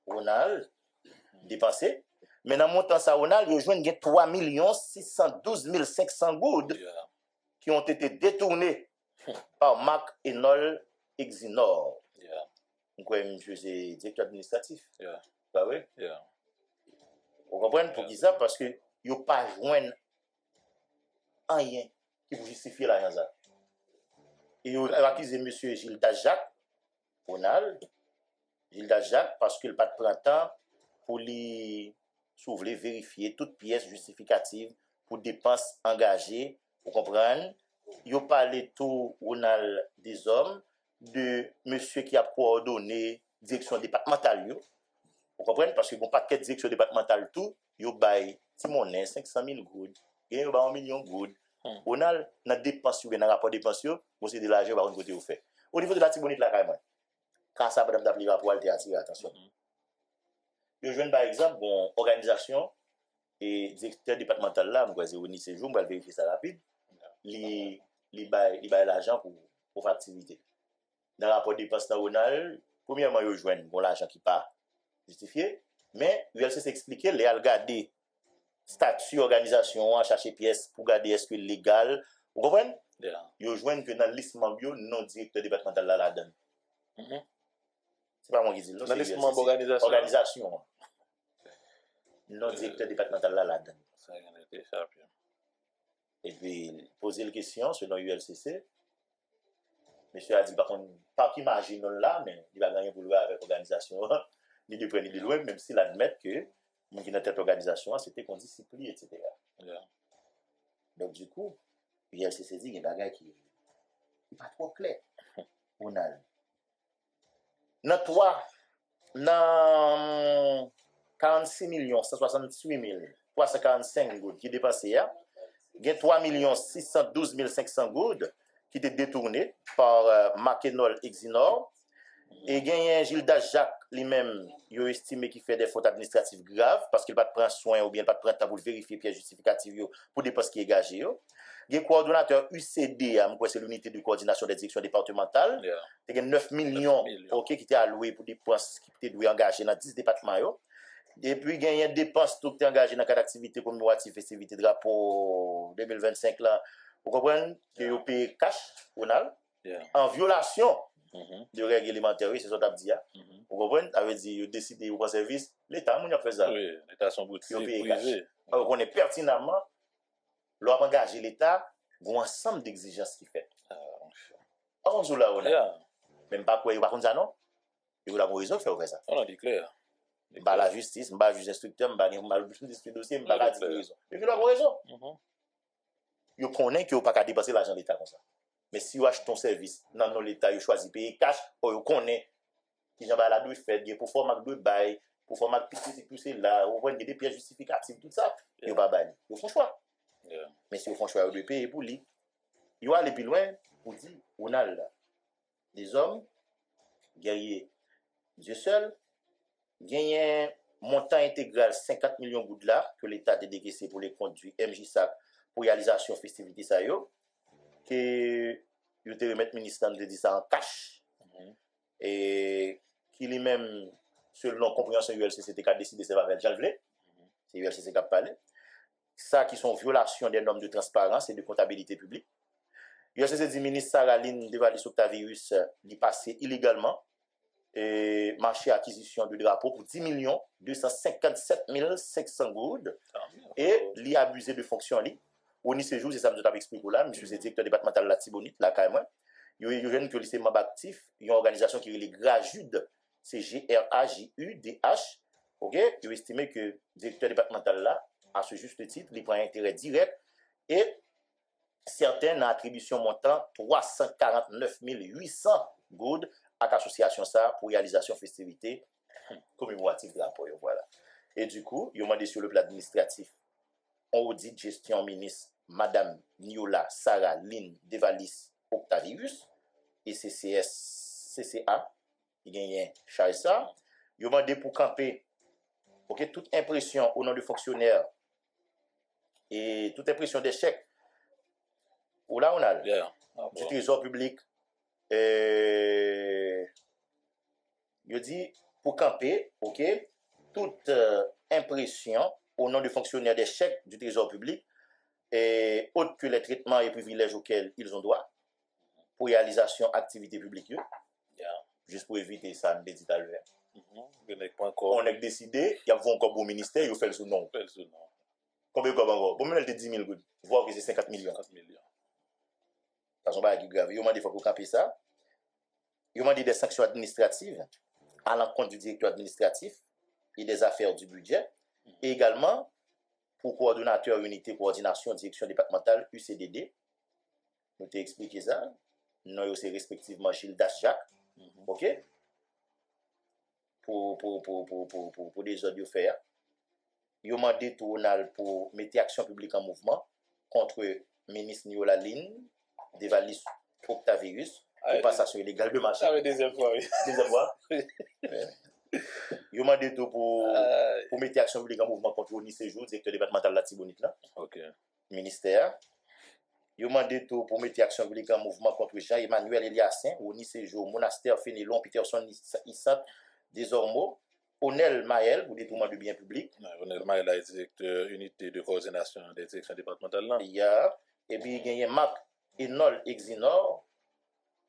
On a dépensé. Mais dans le montant ça, on a rejoint 3 612 500 gouttes qui ont été détournés par Marc Enol Exinor. Donc, monsieur, c'est directeur administratif. Bah oui. Vous comprenez pour qui ça? Parce que il n'y a pas joint rien qui vous justifie l'argent ça. Et il a accusé monsieur Gilda Jacques, Gilda Jacques, parce qu'il n'a pas de printemps pour lui s'ouvrir, vérifier toute pièce justificative pour dépenses engagées. Vous comprenez? Il a parlé tout Ronald des hommes, de monsieur qui a coordonné direction départementale. Vous comprenez? Parce que bon paquet de direction départementale tout, il y a Timonet 500 000 gouttes, il y a 1 million de gouttes. On a dans dépenses, dans rapport dépenses, vous c'est de l'argent par un côté vous fait. Au niveau de la Tibonite là carrément. Quand ça madame d'appeler rapport à attirer attention. Je joue par exemple bon organisation et directeur départemental là, moi c'est Oni Séjour, on va vérifier ça rapide. Li bail l'argent pour faire activité. Dans rapport dépenses nationales, premièrement yo joindre bon l'argent qui pas justifié, mais ULCC expliquer les regarder statut organisation, chercher pièces pour garder est-ce que légal. Vous comprenez? Yo joignent que dans liste membre non directeur départemental là dedans. C'est pas moi qui dis là, dans liste membre organisation. Non directeur départemental là dedans. Ça y en était échappé. Et puis poser la question selon ULCC. Monsieur a dit par contre pas qu'il imagine là mais il va gagner pour le avec organisation ni de près ni de loin même s'il admet que qui dans cette organisation, c'était qu'on discipline, etc. Donc, du coup, ULCC dit qu'il y a des bagages qui n'est pas trop clair. On a. Dans 46 168 345 gouttes qui dépassent hier, il y a 3 612 500 gouttes qui étaient détournées par Marc-Enol Exinor. Et il y a Gilda Jacques lui-même, il a estimé qu'il fait des fautes administratives graves parce qu'il n'a pas de prendre soin ou bien pas de prendre temps pour vérifier pièces justificatives pour des postes qui sont engagés. Il y a le coordonnateur UCD, c'est l'unité de coordination des directions départementales. Il y a 9 millions qui étaient alloués pour des postes qui étaient engagés dans 10 départements. Et puis, il y a des postes qui étaient engagés dans le cadre d'activités commémoratives, festivités, drapeau 2025. Là. Vous comprenez que vous payez cash, en violation de règles élémentaires, c'est ça que tu as dit. Vous comprenez? Ça veut dire, décider au service, l'État a fait ça. Oui, l'État a son bout de privé. Alors qu'on est pertinemment, l'on a engagé l'État, il y a un ensemble d'exigences qui fait. Par contre, là, on a. Même pas quoi, par contre, ça non. Il y a une raison de faire ça. On a dit clair. Pas la justice, pas le juge instructeur, pas le dossier, pas la raison. Il y a une raison. Vous connaissez que vous ne pouvez pas dépasser l'argent de l'État comme ça. Mais si vous achetez ton service, dans l'État, vous choisissez de payer cash, vous connaissez qui j'en la doit faire, pour format de bail, pour format de pousser là, vous prenez des pièces justificatives, tout ça, vous pas bail. Vous font choix. Mais si vous font choix, vous devez payer pour lui. Vous allez plus loin pour dire, on a là des hommes, guerriers, Dieu seul, gagnent un montant intégral 50 millions de gouttes là, que l'État a décaissé pour les comptes du MJSAC pour réalisation festivité ça yo. Que il te remettre ministre de dire ça en cash et qui lui-même selon compréhension ULCC a décidé c'est pas avec Jalvelé c'est ULCC qui a parlé ça qui sont violations des normes de transparence et de comptabilité publique ULCC dit ministre Saraline Devalis Octavius dit passé illégalement et marché acquisition de drapeaux pour 10 257 500 gouttes et lui abusé de fonction li Oni Séjour, c'est ça que je t'avais expliqué là, monsieur c'est directeur départemental de la Tibonite, là, carrément. Il y a une que lycée membre actif, il y a une organisation qui est les Grajude, c'est G-R-A-J-U-D-H, ok? Il estime que le directeur départemental là, à ce juste titre, il prend un intérêt direct et certaines attributions montant 349 800 gouttes à l'association ça pour réalisation festivité commémorative de la poille, voilà. Et du coup, il y a demandé sur le plan administratif, on audit gestion ministre Madame Niola Sarah Lynn Devalis Octavius et CCA, il gagne charge ça. Il a demandé pour camper toute impression au nom de fonctionnaires et toute impression d'échec ou là on a du trésor public. Il dit pour camper, toute impression au nom de fonctionnaires d'échec du trésor public et autre que les traitements et privilèges auxquels ils ont droit pour réalisation activité publique, juste pour éviter ça, me dit à l'heure. On a décidé, il y a encore bon ministère, il fait le sous-nom. Combien de encore? Bon, maintenant, il 10 000 gouttes, voire que c'est 50 millions. Ça sont pas grave. Il y a des fois pour camper ça. Il y a des sanctions administratives à l'encontre du directeur administratif et des affaires du budget. Et également, pour coordonnateur unité coordination direction départementale UCDD, nous t'ai expliqué ça. Nous c'est respectivement Gilles Dasjak, pour des ordres de faire. Il a demandé tout pour mettre action publique en mouvement contre le ministre Niola Line, Devalis Octavius, pour passation illégale de marché. Deuxième fois, oui. Deuxième fois. Il a demandé tout pour mettre action publique en mouvement contre Oni Séjour, directeur départemental de la Tibonite, là. Ministère. Il a demandé tout pour mettre action publique en mouvement contre Jean-Emmanuel Eliassin, Oni Séjour, Monastère, Fénélon, Peterson, Issat, Desormeaux, Onel Maël, pour détournement de biens publics. Onel Maël est directeur unité de coordination des directions départementales, là. Et puis il y a Marc Enol Exinor,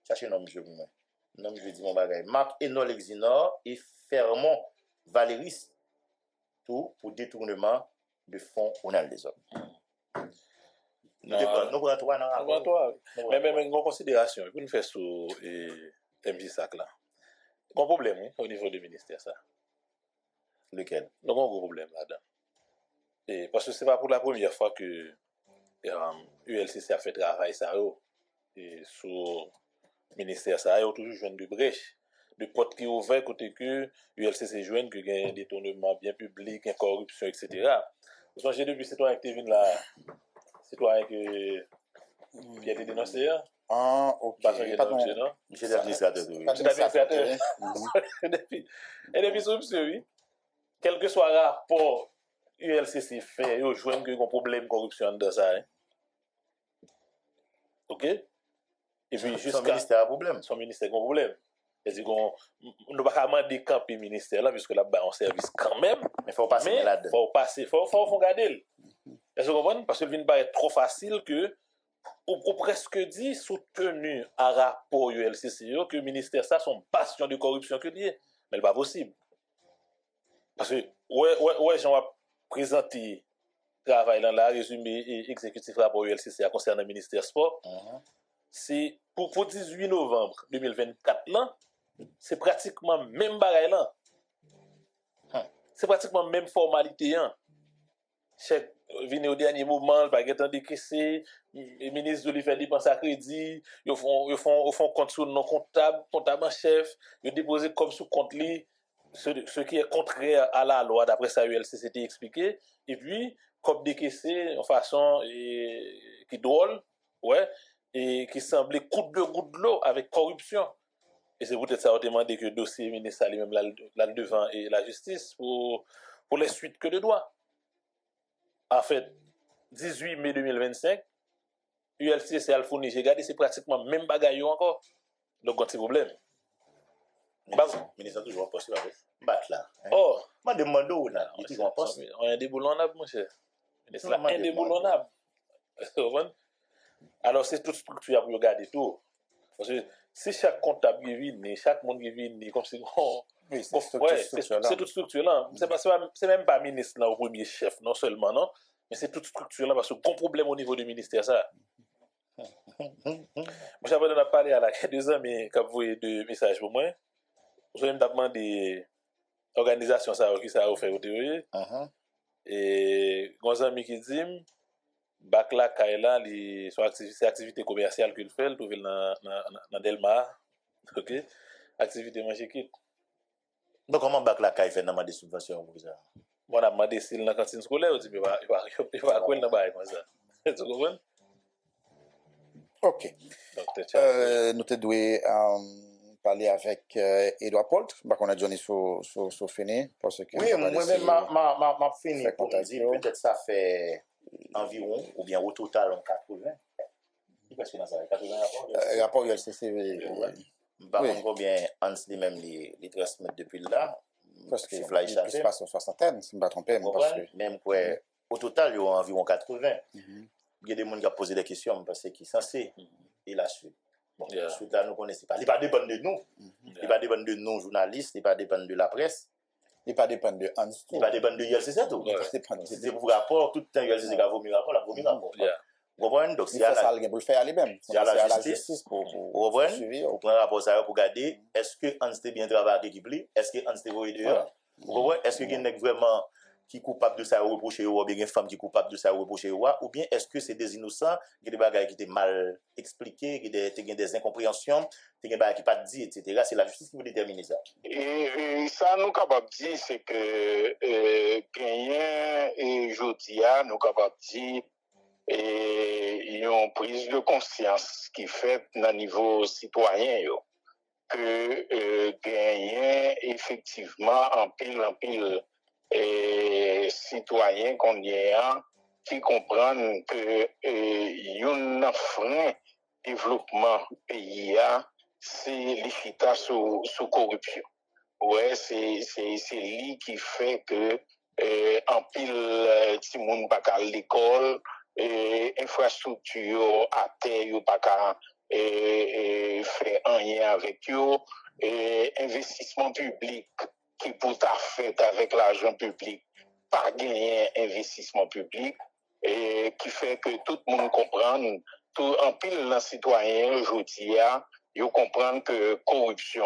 cherchez nom, je vous nom, je dis mon bagage. Marc Enol Exinor et Fermont Valéris, tout pour détournement de fonds Onel des hommes. Nous prenons trois dans mais en considération, pour nous faire sur MJ Sac là. Un problème au niveau du ministère, ça. Lequel? Nous avons un gros problème là-dedans. Et parce que ce n'est pas pour la première fois que ULCC a fait travail ça et sur le ministère ça, il y a toujours joué de brèche, de porte qui est ouvert côté que ULCC joue que il y a un détournement bien public, une corruption, etc. Vous songez depuis citoyen qui est venu là, citoyen qui a été dénoncé, ok. Monsieur l'administrateur. Et depuis ce monsieur, oui, quel que soit le rapport ULCC fait, il joue un problème de corruption dans ça. OK? Et puis son ministère a un problème. Son ministère a un problème. C'est-à-dire qu'on ne va pas demander camper ministère là, puisque là-bas on service quand même. Mais il faut passer là-dedans. Il faut garder. Est-ce que vous comprenez? Parce que le vin paraît trop facile que, ou presque dit, soutenu à rapport ULCC, que le ministère ça son bastion de corruption que lié. Mais ce n'est pas possible. Parce que, ouais, j'en vais présenter travail dans la résumé exécutif rapport ULCC concernant le ministère sport. C'est pour 18 novembre 2024 là, c'est pratiquement même bagaille là. C'est pratiquement même formalité hein. Chèque vient au dernier moment, le baguette en décaissé, le ministre de fait dépense à crédit, ils font compte sur non comptable en chef, ils déposent comme sous compte li ce qui est contraire à la loi d'après ça ULCC était expliqué et puis comme décaissé en façon qui drôle, ouais, et qui semblait goutte de l'eau avec corruption. Et c'est peut-être ça on demandé que le dossier ministre lui-même là devant et la justice pour les suites que de droit. En fait, 18 mai 2025, ULCC a fourni, j'ai regardé, c'est pratiquement même bagaille encore. Donc, c'est un problème. Le ministre a toujours un poste là. Battre là. Oh! Je demande où on a. Il dit qu'on poste. On est indéboulonnable, mon cher. C'est indéboulonnable. Alors, c'est toute structure pour regarder tout. Parce que si chaque comptable qui vient, chaque monde qui vient, comme si oui, c'est toute structure là. C'est même pas ministre là au premier chef, non seulement, non, mais c'est toute structure là parce que gros problème au niveau du ministère ça. Moi j'avais parlé à la 2 ans mais quand vous voyez deux messages pour moi, vous avez demandé organisation ça qui ça a fait au théorie. Et un ami qui dit bac là Kaila les c'est activité commerciale qu'il fait, il trouve dans Delmar. OK? Activité manger kit. Donc, comment bac la caille fait dans des subventions pour ça? Bon, on a demandé s'il dans la cantine scolaire, il va quoi dans bail comme ça. Tu comprends? Ok. Donc, nous te doué parler avec Edouard Polt, bah qu'on a Johnny sur fini parce que Oui, moi-même, m'a fini faire pour me contact, dire, yo. peut-être ça fait environ, ou bien au total, en 80. Qu'est-ce que dans ça, 80 rapports? rapport ULCC, Par oui. contre, combien Hans lui-même les transmettre depuis là, Parce que chiffre là, il échappé. plus passe aux soixantaine, si je ne me trompe pas. Vous Parce comprenez? que... Même quoi, au total, il y a environ 80. Mhm. Il y a des gens qui ont posé des questions parce qu'ils sont censés. Et la suite. Bon, Yeah. suite là, nous ne connaissons pas. Il ne pas dépendre de nous. Il ne pas dépendre de nous, journalistes. Il ne pas dépendre de la presse. Il ne pas dépendre de Hans. Il ne pas dépendre de ULCC tout. Ouais. Si c'est pour rapport, tout le temps ULCC qui a vomi rapport, la vomi rapport. Yeah. Vous comprenez? Donc, Il faut ça pour le faire lui-même. C'est à la la justice. justice pour Vous comprenez? suivre. Pour prendre un rapport ça pour regarder, est-ce que Hans était bien travaillé avec l'équipe? Est-ce que Hans était volé dehors? Vous comprenez? Est-ce qu'il y a un vraiment qui est coupable de ça reproché ou bien une femme qui est coupable de ça reproché ou bien est-ce que c'est des innocents, qui des bagages qui étaient mal expliqués, qui des incompréhensions, qui des bagages qui pas dit, etc. C'est la justice qui va déterminer ça. Et ça, nous capables de dire, c'est que gagnant et Jodia, nous capables de dire, et ils ont prise de conscience qui fait à niveau citoyen, yo, que gagnant effectivement en pile citoyens qu'on y a qui comprennent que yon frein développement pays c'est l'efficacité sous corruption. Ouais, c'est lui qui fait que en pile ti moun pa ka l'école infrastructure à terre yo pa ka fait rien avec yo investissement public qui peut ta fait avec l'argent public pas gagner investissement public et qui fait que tout le monde comprend tout en pile les citoyens aujourd'hui yo comprendre que corruption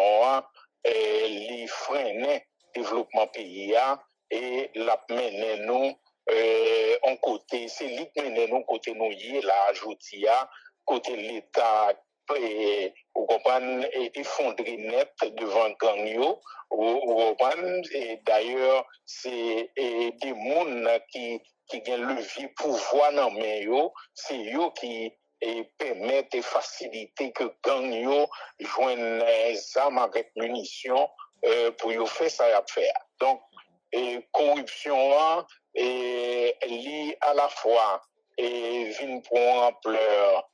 li freine développement pays et la mène nous en côté c'est li mène nous côté nous y là aujourd'hui côté l'état ou comprendre effondré net devant gang yo ou comprendre et d'ailleurs c'est des monde qui gagne levier pouvoir dans main yo c'est yo qui permettent et faciliter que gang yo joignent des armes avec munitions pour yo faire ça à faire donc corruption est liée à la fois et vient pour ampleur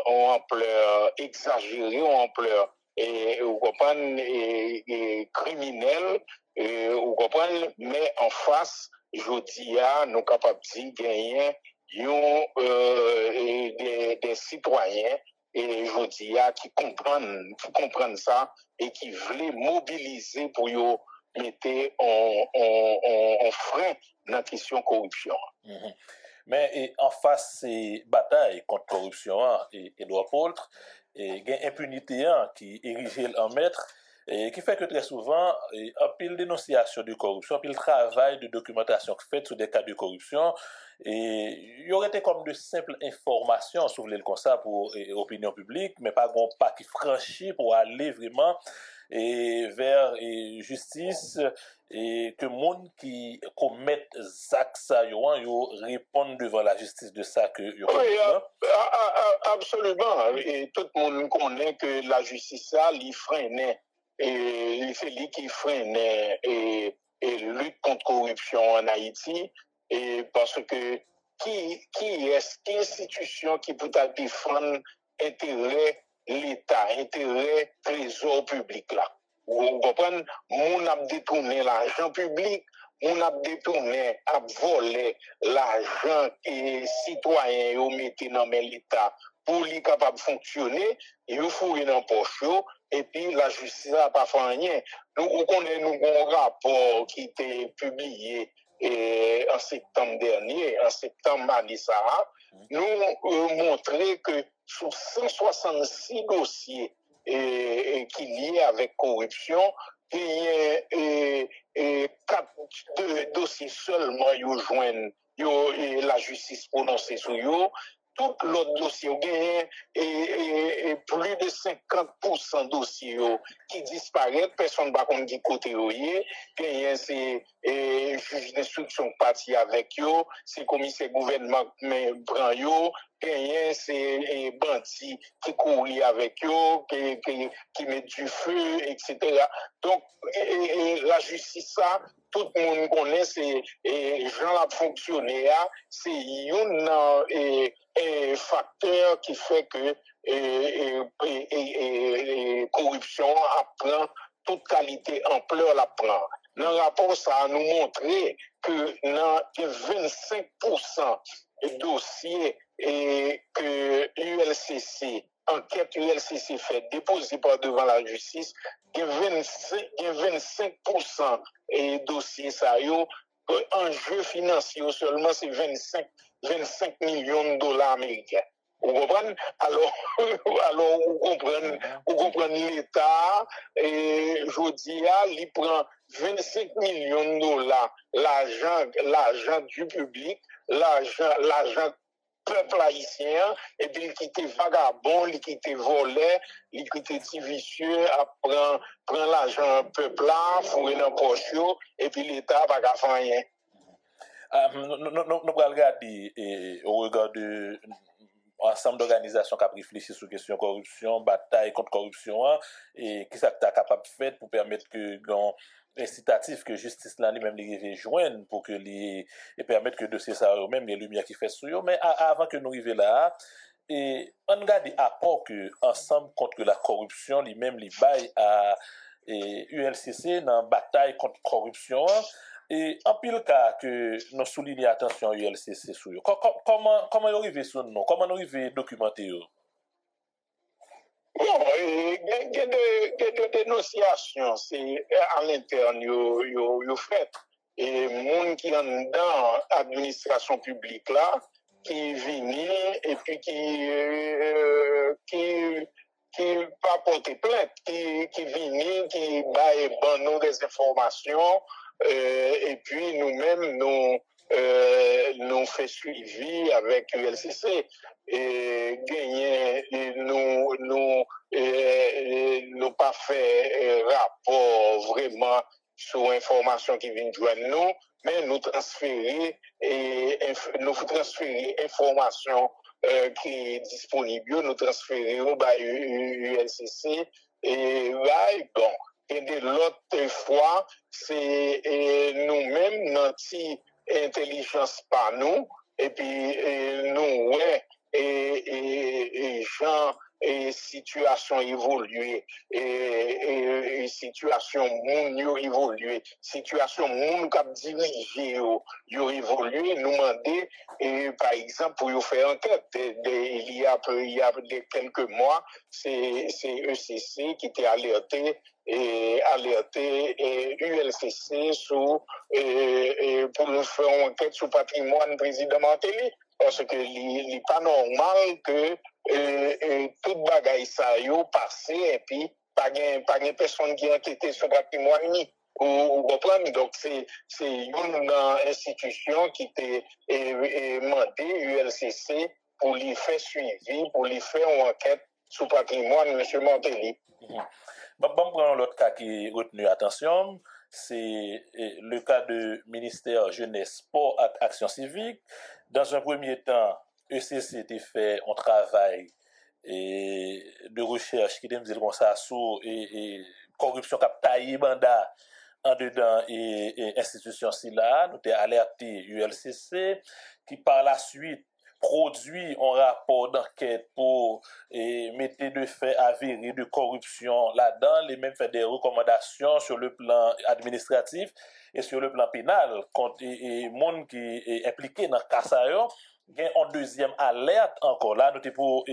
en ampleur exagérée, en ampleur et vous comprenez criminel vous comprenez mais en face je dis nous capables de gagner des citoyens et je dis qui comprennent ça et qui veulent mobiliser pour yo mettre en frein dans la question corruption. Mm-hmm. Mais en face ces batailles contre corruption et Edouard Polt et gain impunité qui érigé en maître et qui fait que très souvent un pile dénonciation de corruption, un pile travail de documentation fait sur des cas de corruption et il y aurait été comme de simples informations sur le comme ça pour l'opinion publique mais pas un pas qui franchit pour aller vraiment et vers justice et que monde qui commettent actes ça yo répondent devant la justice de ça que yo oui, absolument et tout le monde connaît que la justice ça li freine et c'est lui qui freine et lutte contre corruption en Haïti et parce que qui institution qui peut défendre intérêt l'État, intérêt trésor public là. Vous comprenez? On a détourné l'argent public, on a détourné, a volé l'argent que citoyens ont mis dans l'État pour lui capable de fonctionner, il faut dans poche et puis la justice n'a pas fait rien. Nous connaissons un rapport qui était publié en septembre dernier, en septembre année ça, nous montrer que sur 166 dossiers qui liés avec corruption, il y a 4 dossiers seulement qui joignent la justice prononcée sur eux. Tout l'autre dossier et plus de 50% dossiers qui disparaissent, personne ne va connaître qui côté c'est juge d'instruction parti avec eux, c'est commissaire gouvernement prend eux, genyen c'est bandits qui courent avec eux, qui mettent du feu, etc. Donc, la justice, ça, tout le monde connaît, c'est gens la fonctionner, c'est un facteur qui fait que corruption apprend toute qualité, ampleur la prend. Dans le rapport, ça a nous montré que dans 25% des dossiers que ULCC, enquête ULCC fait déposer par devant la justice, il y a 25% des dossiers, ça y est, enjeu financier seulement, c'est 25 millions de dollars américains. Vous comprenez? Alors, vous comprenez l'État, et je dis, il prend 25 millions de dollars, l'argent du public, l'argent peuple haïtien, et puis il quitte vagabond, il quitte volé, il quitte vicieux, prend l'argent peuple là, fouille dans poche, et puis l'État va pas faire rien. Nous allons regarder au regard de ensemble d'organisations qui réfléchissent sur la question de corruption, bataille contre corruption, et qui est capable de faire pour permettre que incitatif que justice là lui-même les joindre pour que les permettre que dossier ça eux-mêmes les lumières qui fait sur eux. Mais avant que nous arrivions là, et on regarde apport que ensemble contre la corruption lui-même les bail à ULCC dans bataille contre corruption. Et en pile cas que nous soulignons attention à ULCC sur eux. Comment ils arrivent sur nous? Comment nous arrivons à documenter eux? Bon, il y a des dénonciations, c'est à l'interne, yo fait. Et monde qui en dans l'administration publique là, qui vient et puis qui pas porter plainte, qui vient, qui bat nous des informations, et puis nous-mêmes, nous fait suivi avec ULCC et gagner nous pas fait rapport vraiment sur information qui vient de joindre nous, mais nous transférer information qui est disponible, nous transférer au ULCC et là, bon. Et de l'autre fois, c'est nous-mêmes, notre intelligence par nous, et puis nous, ouais, et gens, et situation évoluée, et situation moun évolué, situation moun k'ap dirigé yo évolué, nous demander, et par exemple, pour faire enquête, il y a quelques mois, c'est ECC qui était alerté ULCC pour nous faire une enquête sur le patrimoine président Martelly. Parce que il n'est pas normal que tout bagaille ça yo passé et puis pas de personne qui a enquêté sur le patrimoine ni. Vous comprenez? Donc c'est une institution qui était demandé ULCC pour lui faire suivi, pour lui faire une enquête sur le patrimoine M. Martelly. Bon, prendre l'autre cas qui est retenu attention, c'est le cas de ministère Jeunesse, Sport et Action Civique. Dans un premier temps, ECC a fait un travail de recherche qui dit comme ça sur corruption qui a taillé mandat en dedans et institution si là, nous avons alerté ULCC qui par la suite produit un rapport d'enquête pour mettre de faits avérés de corruption là-dedans, les mêmes fait des recommandations sur le plan administratif et sur le plan pénal contre les gens qui est impliqué dans le cas ça. Il y a une deuxième alerte encore là, nous sommes pour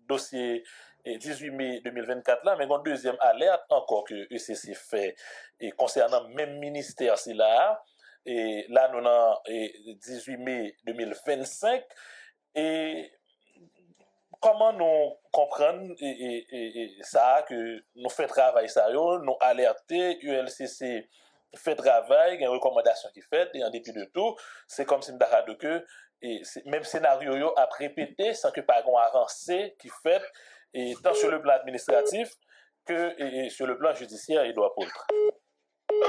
dossier 18 mai 2024 là, mais il y a une deuxième alerte encore que ECC fait et concernant même ministère si là, et là nous avons 18 mai 2025. Et comment nous comprendre ça, que nous faisons travail ça, nous alerter, ULCC fait travail, il y a une recommandation qui fait, et en dépit de tout, c'est comme si nous avons que même scénario a répété sans que pas avancé qui fait, et tant sur le plan administratif que sur le plan judiciaire, il doit poindre. Oui,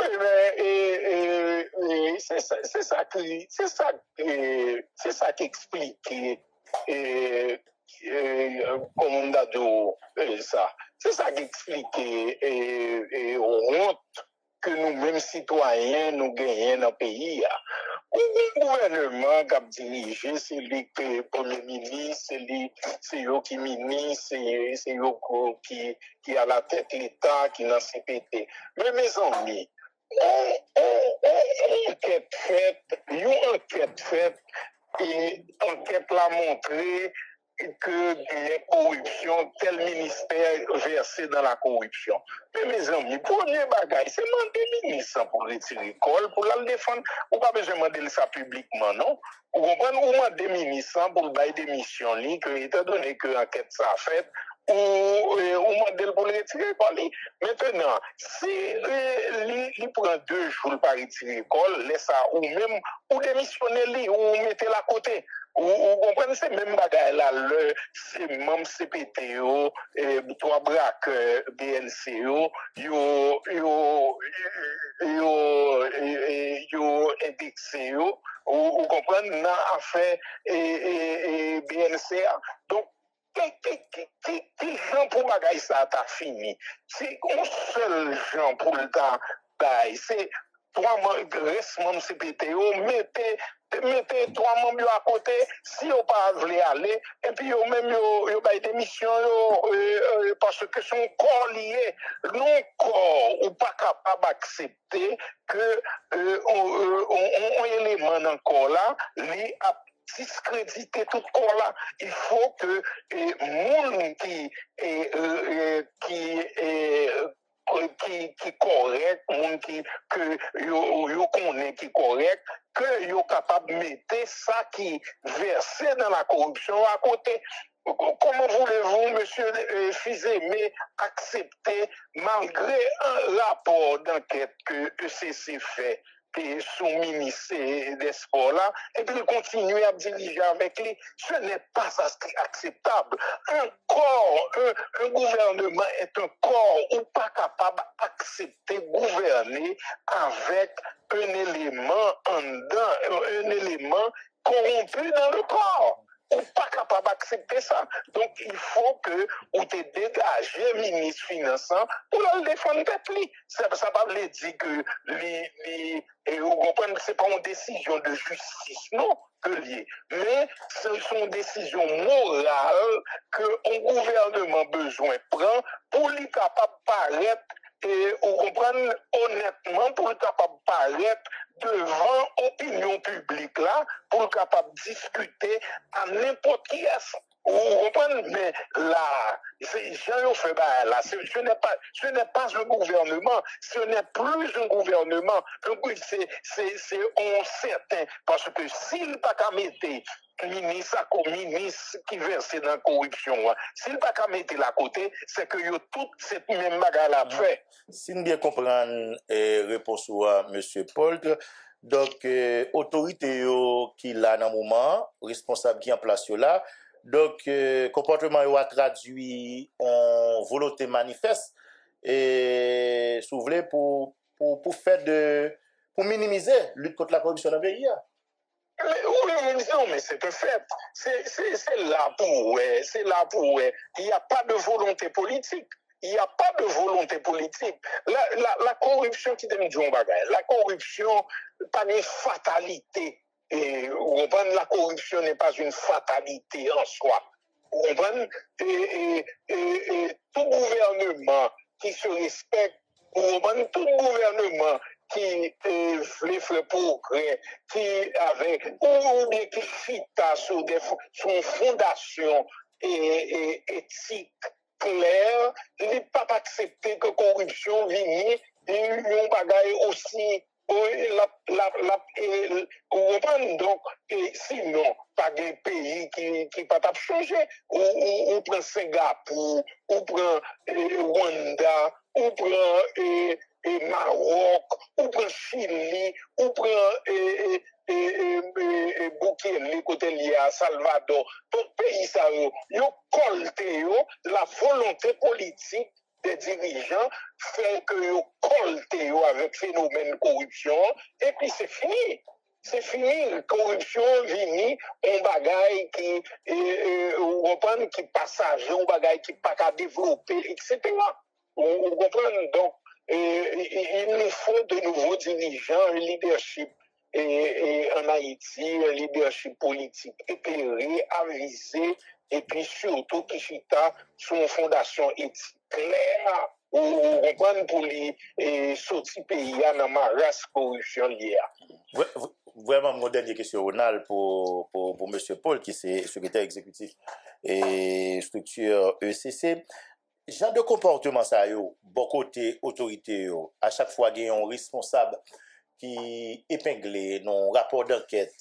mais c'est ça qui explique comme on a dit ça. C'est ça qui explique honte que nous-mêmes citoyens, nous gagnons dans le pays. Le gouvernement qui a dirigé, c'est lui qui est premier ministre, c'est lui qui est ministre, c'est lui qui a la tête de l'État, qui est dans le CPT. Mais mes amis, une enquête faite, et l'enquête l'a montré que des corruptions, tel ministère versé dans la corruption. Mais mes amis, premier bagage, c'est demander ministre pour retirer l'école, pour la défendre. Ou pas besoin de demander ça publiquement, non? Vous comprenez? Ou demander ministre pour bailler des missions, étant donné que l'enquête ça a fait, ou demander pour le retirer l'école. Maintenant, si il prend 2 jours pour retirer l'école, laisse ça, ou même, ou démissionner, ou mettez la côté. Vous comprenez, c'est même bagaille là, c'est même CPTO, 3 braques BNCO, yo indexé, vous comprenez, dans l'affaire BNCA. Donc, qui gens pour bagaille ça t'a fini? C'est un seul gens pour le temps, c'est 3 membres CPTO, mettez 3 membres à côté, si vous pas voulu aller, et puis vous même vous avez des missions parce que son corps lié, non corps ou pas capable d'accepter que on élément dans le corps là, lui a discréditer tout corps là. Il faut que monde qui correct, monde que yo connaît qui correct, que yo capable de mettre ça qui versé dans la corruption à côté. Comment voulez-vous, monsieur Fizemé, accepter, malgré un rapport d'enquête que ECC fait, sous ministre des Sports là, et puis continuer à diriger avec lui, ce n'est pas acceptable. Un gouvernement est un corps ou pas capable d'accepter gouverner avec un élément un élément corrompu dans le corps. On n'est pas capable d'accepter ça. Donc, il faut que vous te dégagez, ministre finançant, pour le défendre peuple. Ça ne veut pas dire que vous comprenez que ce n'est pas une décision de justice, non, que lié. Mais ce sont des décisions morales qu'un gouvernement besoin prend pour lui capable de paraître, et vous comprenez honnêtement, pour lui capable de paraître devant l'opinion publique là, pour être capable de discuter à n'importe qui est. Vous comprenez? Mais là, Jean fait là, ce n'est pas un gouvernement, ce n'est plus un gouvernement. C'est on certain, parce que s'il n'a pas qu'à mettre ministre qui verse dans la corruption, s'il n'a pas qu'à mettre la côté, c'est que yo toute cette même bagarre là fait. Si nous bien comprendre réponse à M. Poltre, donc autorité qui là dans le moment, responsable qui en place là, donc comportement a traduit en volonté manifeste et souverain pour faire pour minimiser la lutte contre la corruption dans le pays. Oui, non, mais c'est un fait. C'est là pour, il n'y a pas de volonté politique. Il n'y a pas de volonté politique. La corruption qui donne John Bagay, la corruption, pas une fatalité. Et vous comprenez, la corruption n'est pas une fatalité en soi. Vous comprenez? Et tout gouvernement qui se respecte, vous comprenez, tout gouvernement qui voulait faire progrès, qui avec, ou bien qui chita sur une fondation éthique claire, il n'est pas accepté que corruption vienne et une bagaille aussi. Donc, sinon, pas de pays qui pas changer. On prend Singapour, on prend Rwanda, on prend Maroc, on prend Chili, on prend Burkina, côté lié à Salvador. Tout pays, ça, ils colté la volonté politique des dirigeants fait que ils colté avec phénomène de corruption et puis c'est fini. C'est fini, corruption, vini, on bagaille qui, on comprend, qui passager, on bagaille qui pas qu'à développer, etc. On comprend, donc, il nous faut de nouveaux dirigeants, un leadership en Haïti, un leadership politique éclairé, avisé, et puis surtout qui chita sur une fondation éthique claire, on comprend pour les sortir pays dans ma race corruption liée. Vraiment, mon dernière question, Ronald, pour M. Paul, qui est secrétaire exécutif et structure ECC. Genre de comportement, ça, bon côté autorité, à chaque fois, il y a un responsable qui épinglé dans un rapport d'enquête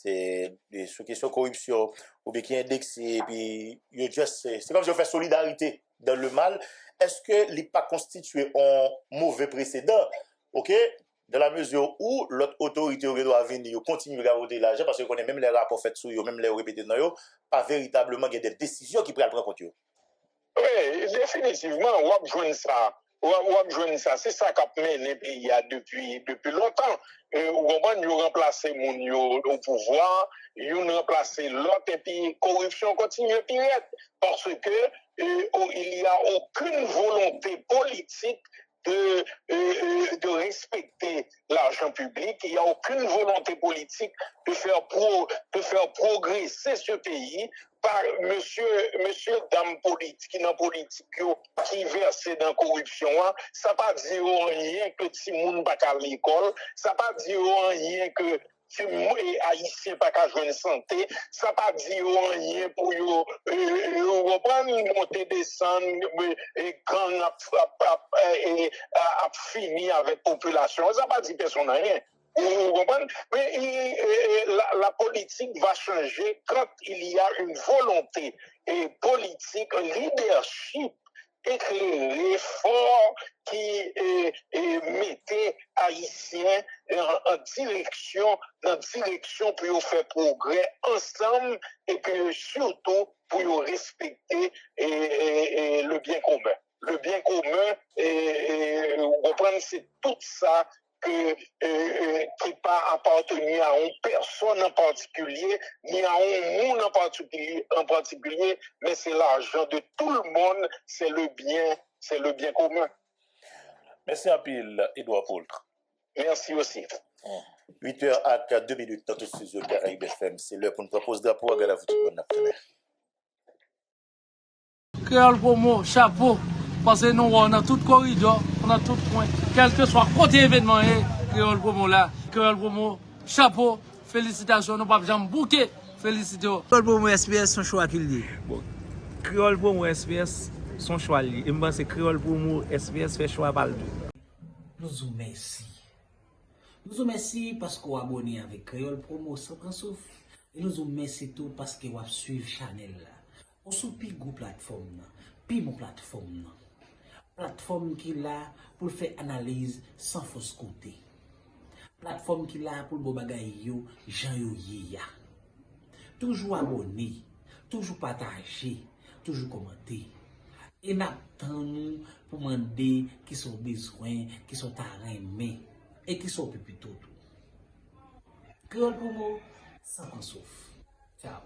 sur question de corruption, ou bien qui est indexé, et puis c'est comme si on fait solidarité dans le mal. Est-ce que n'est pas constitué un mauvais précédent, ok? Dans la mesure où l'autre autorité doit venir, continuer à voter l'argent, parce qu'on a même les rapports faits sur eux, même les répétés dans eux, pas véritablement il y a des décisions qui prennent en compte. Oui, définitivement, on va joindre ça. C'est ça qu'a mené le pays depuis longtemps. On va remplacer mon au pouvoir, on remplacer l'autre, et puis corruption continue à pire. Parce que il n'y a aucune volonté politique de respecter l'argent public. Il n'y a aucune volonté politique de faire progresser ce pays par monsieur dame politique qui verse dans la corruption. Ça pas dire rien que si moun pas à l'école, ça pas dire rien que si haïtien pas qu'à jouer santé, ça pas dire rien pour reprendre monter descendre et quand a fini avec population, ça pas dire personne rien. Vous comprenez? Mais la politique va changer quand il y a une volonté politique, un leadership éclairé, fort, qui mettait Haïtiens en direction pour faire progrès ensemble et que surtout pour respecter le bien commun. Le bien commun, vous comprenez, c'est tout ça qui pas appartenu à une personne en particulier, ni à un monde en particulier, mais c'est l'argent de tout le monde, c'est le bien commun. Merci à pile, Edouard Poultre. Merci aussi. 8h à 2 minutes dans tout ce studio Caraïbes FM. C'est l'heure pour nous proposer drapeau à Galavouti qu'on a fait. Créole Promo, chapeau. Parce que nous, on a tout corridor, on a tout point. Quel que soit côté événement, Créole Promo là, Créole Promo, chapeau, félicitations, nous pas jamais bouquet, félicitations. Créole Promo SPS, son choix qu'il dit. Bon, Créole Promo SPS, son choix li. Et moi, c'est Créole Promo SPS fait choix par le deux. Nous vous remercions. Nous vous remercions parce que vous abonnez avec Créole Promo sans prendre souffle. Et nous vous remercions tout parce que vous suivez Chanel là. On sous pi gros plateforme, pi mon plateforme. Plateforme qui là pour faire analyse sans fausse côté. Plateforme qui là pour le bagay yo, Jean yo ya. Toujours abonné, toujours partager, toujours commenter. Et n'attendons pour demander qui sont besoin, qui sont arrêtés et qui sont plus tout. Créole Promo, sans qu'on souffre. Ciao.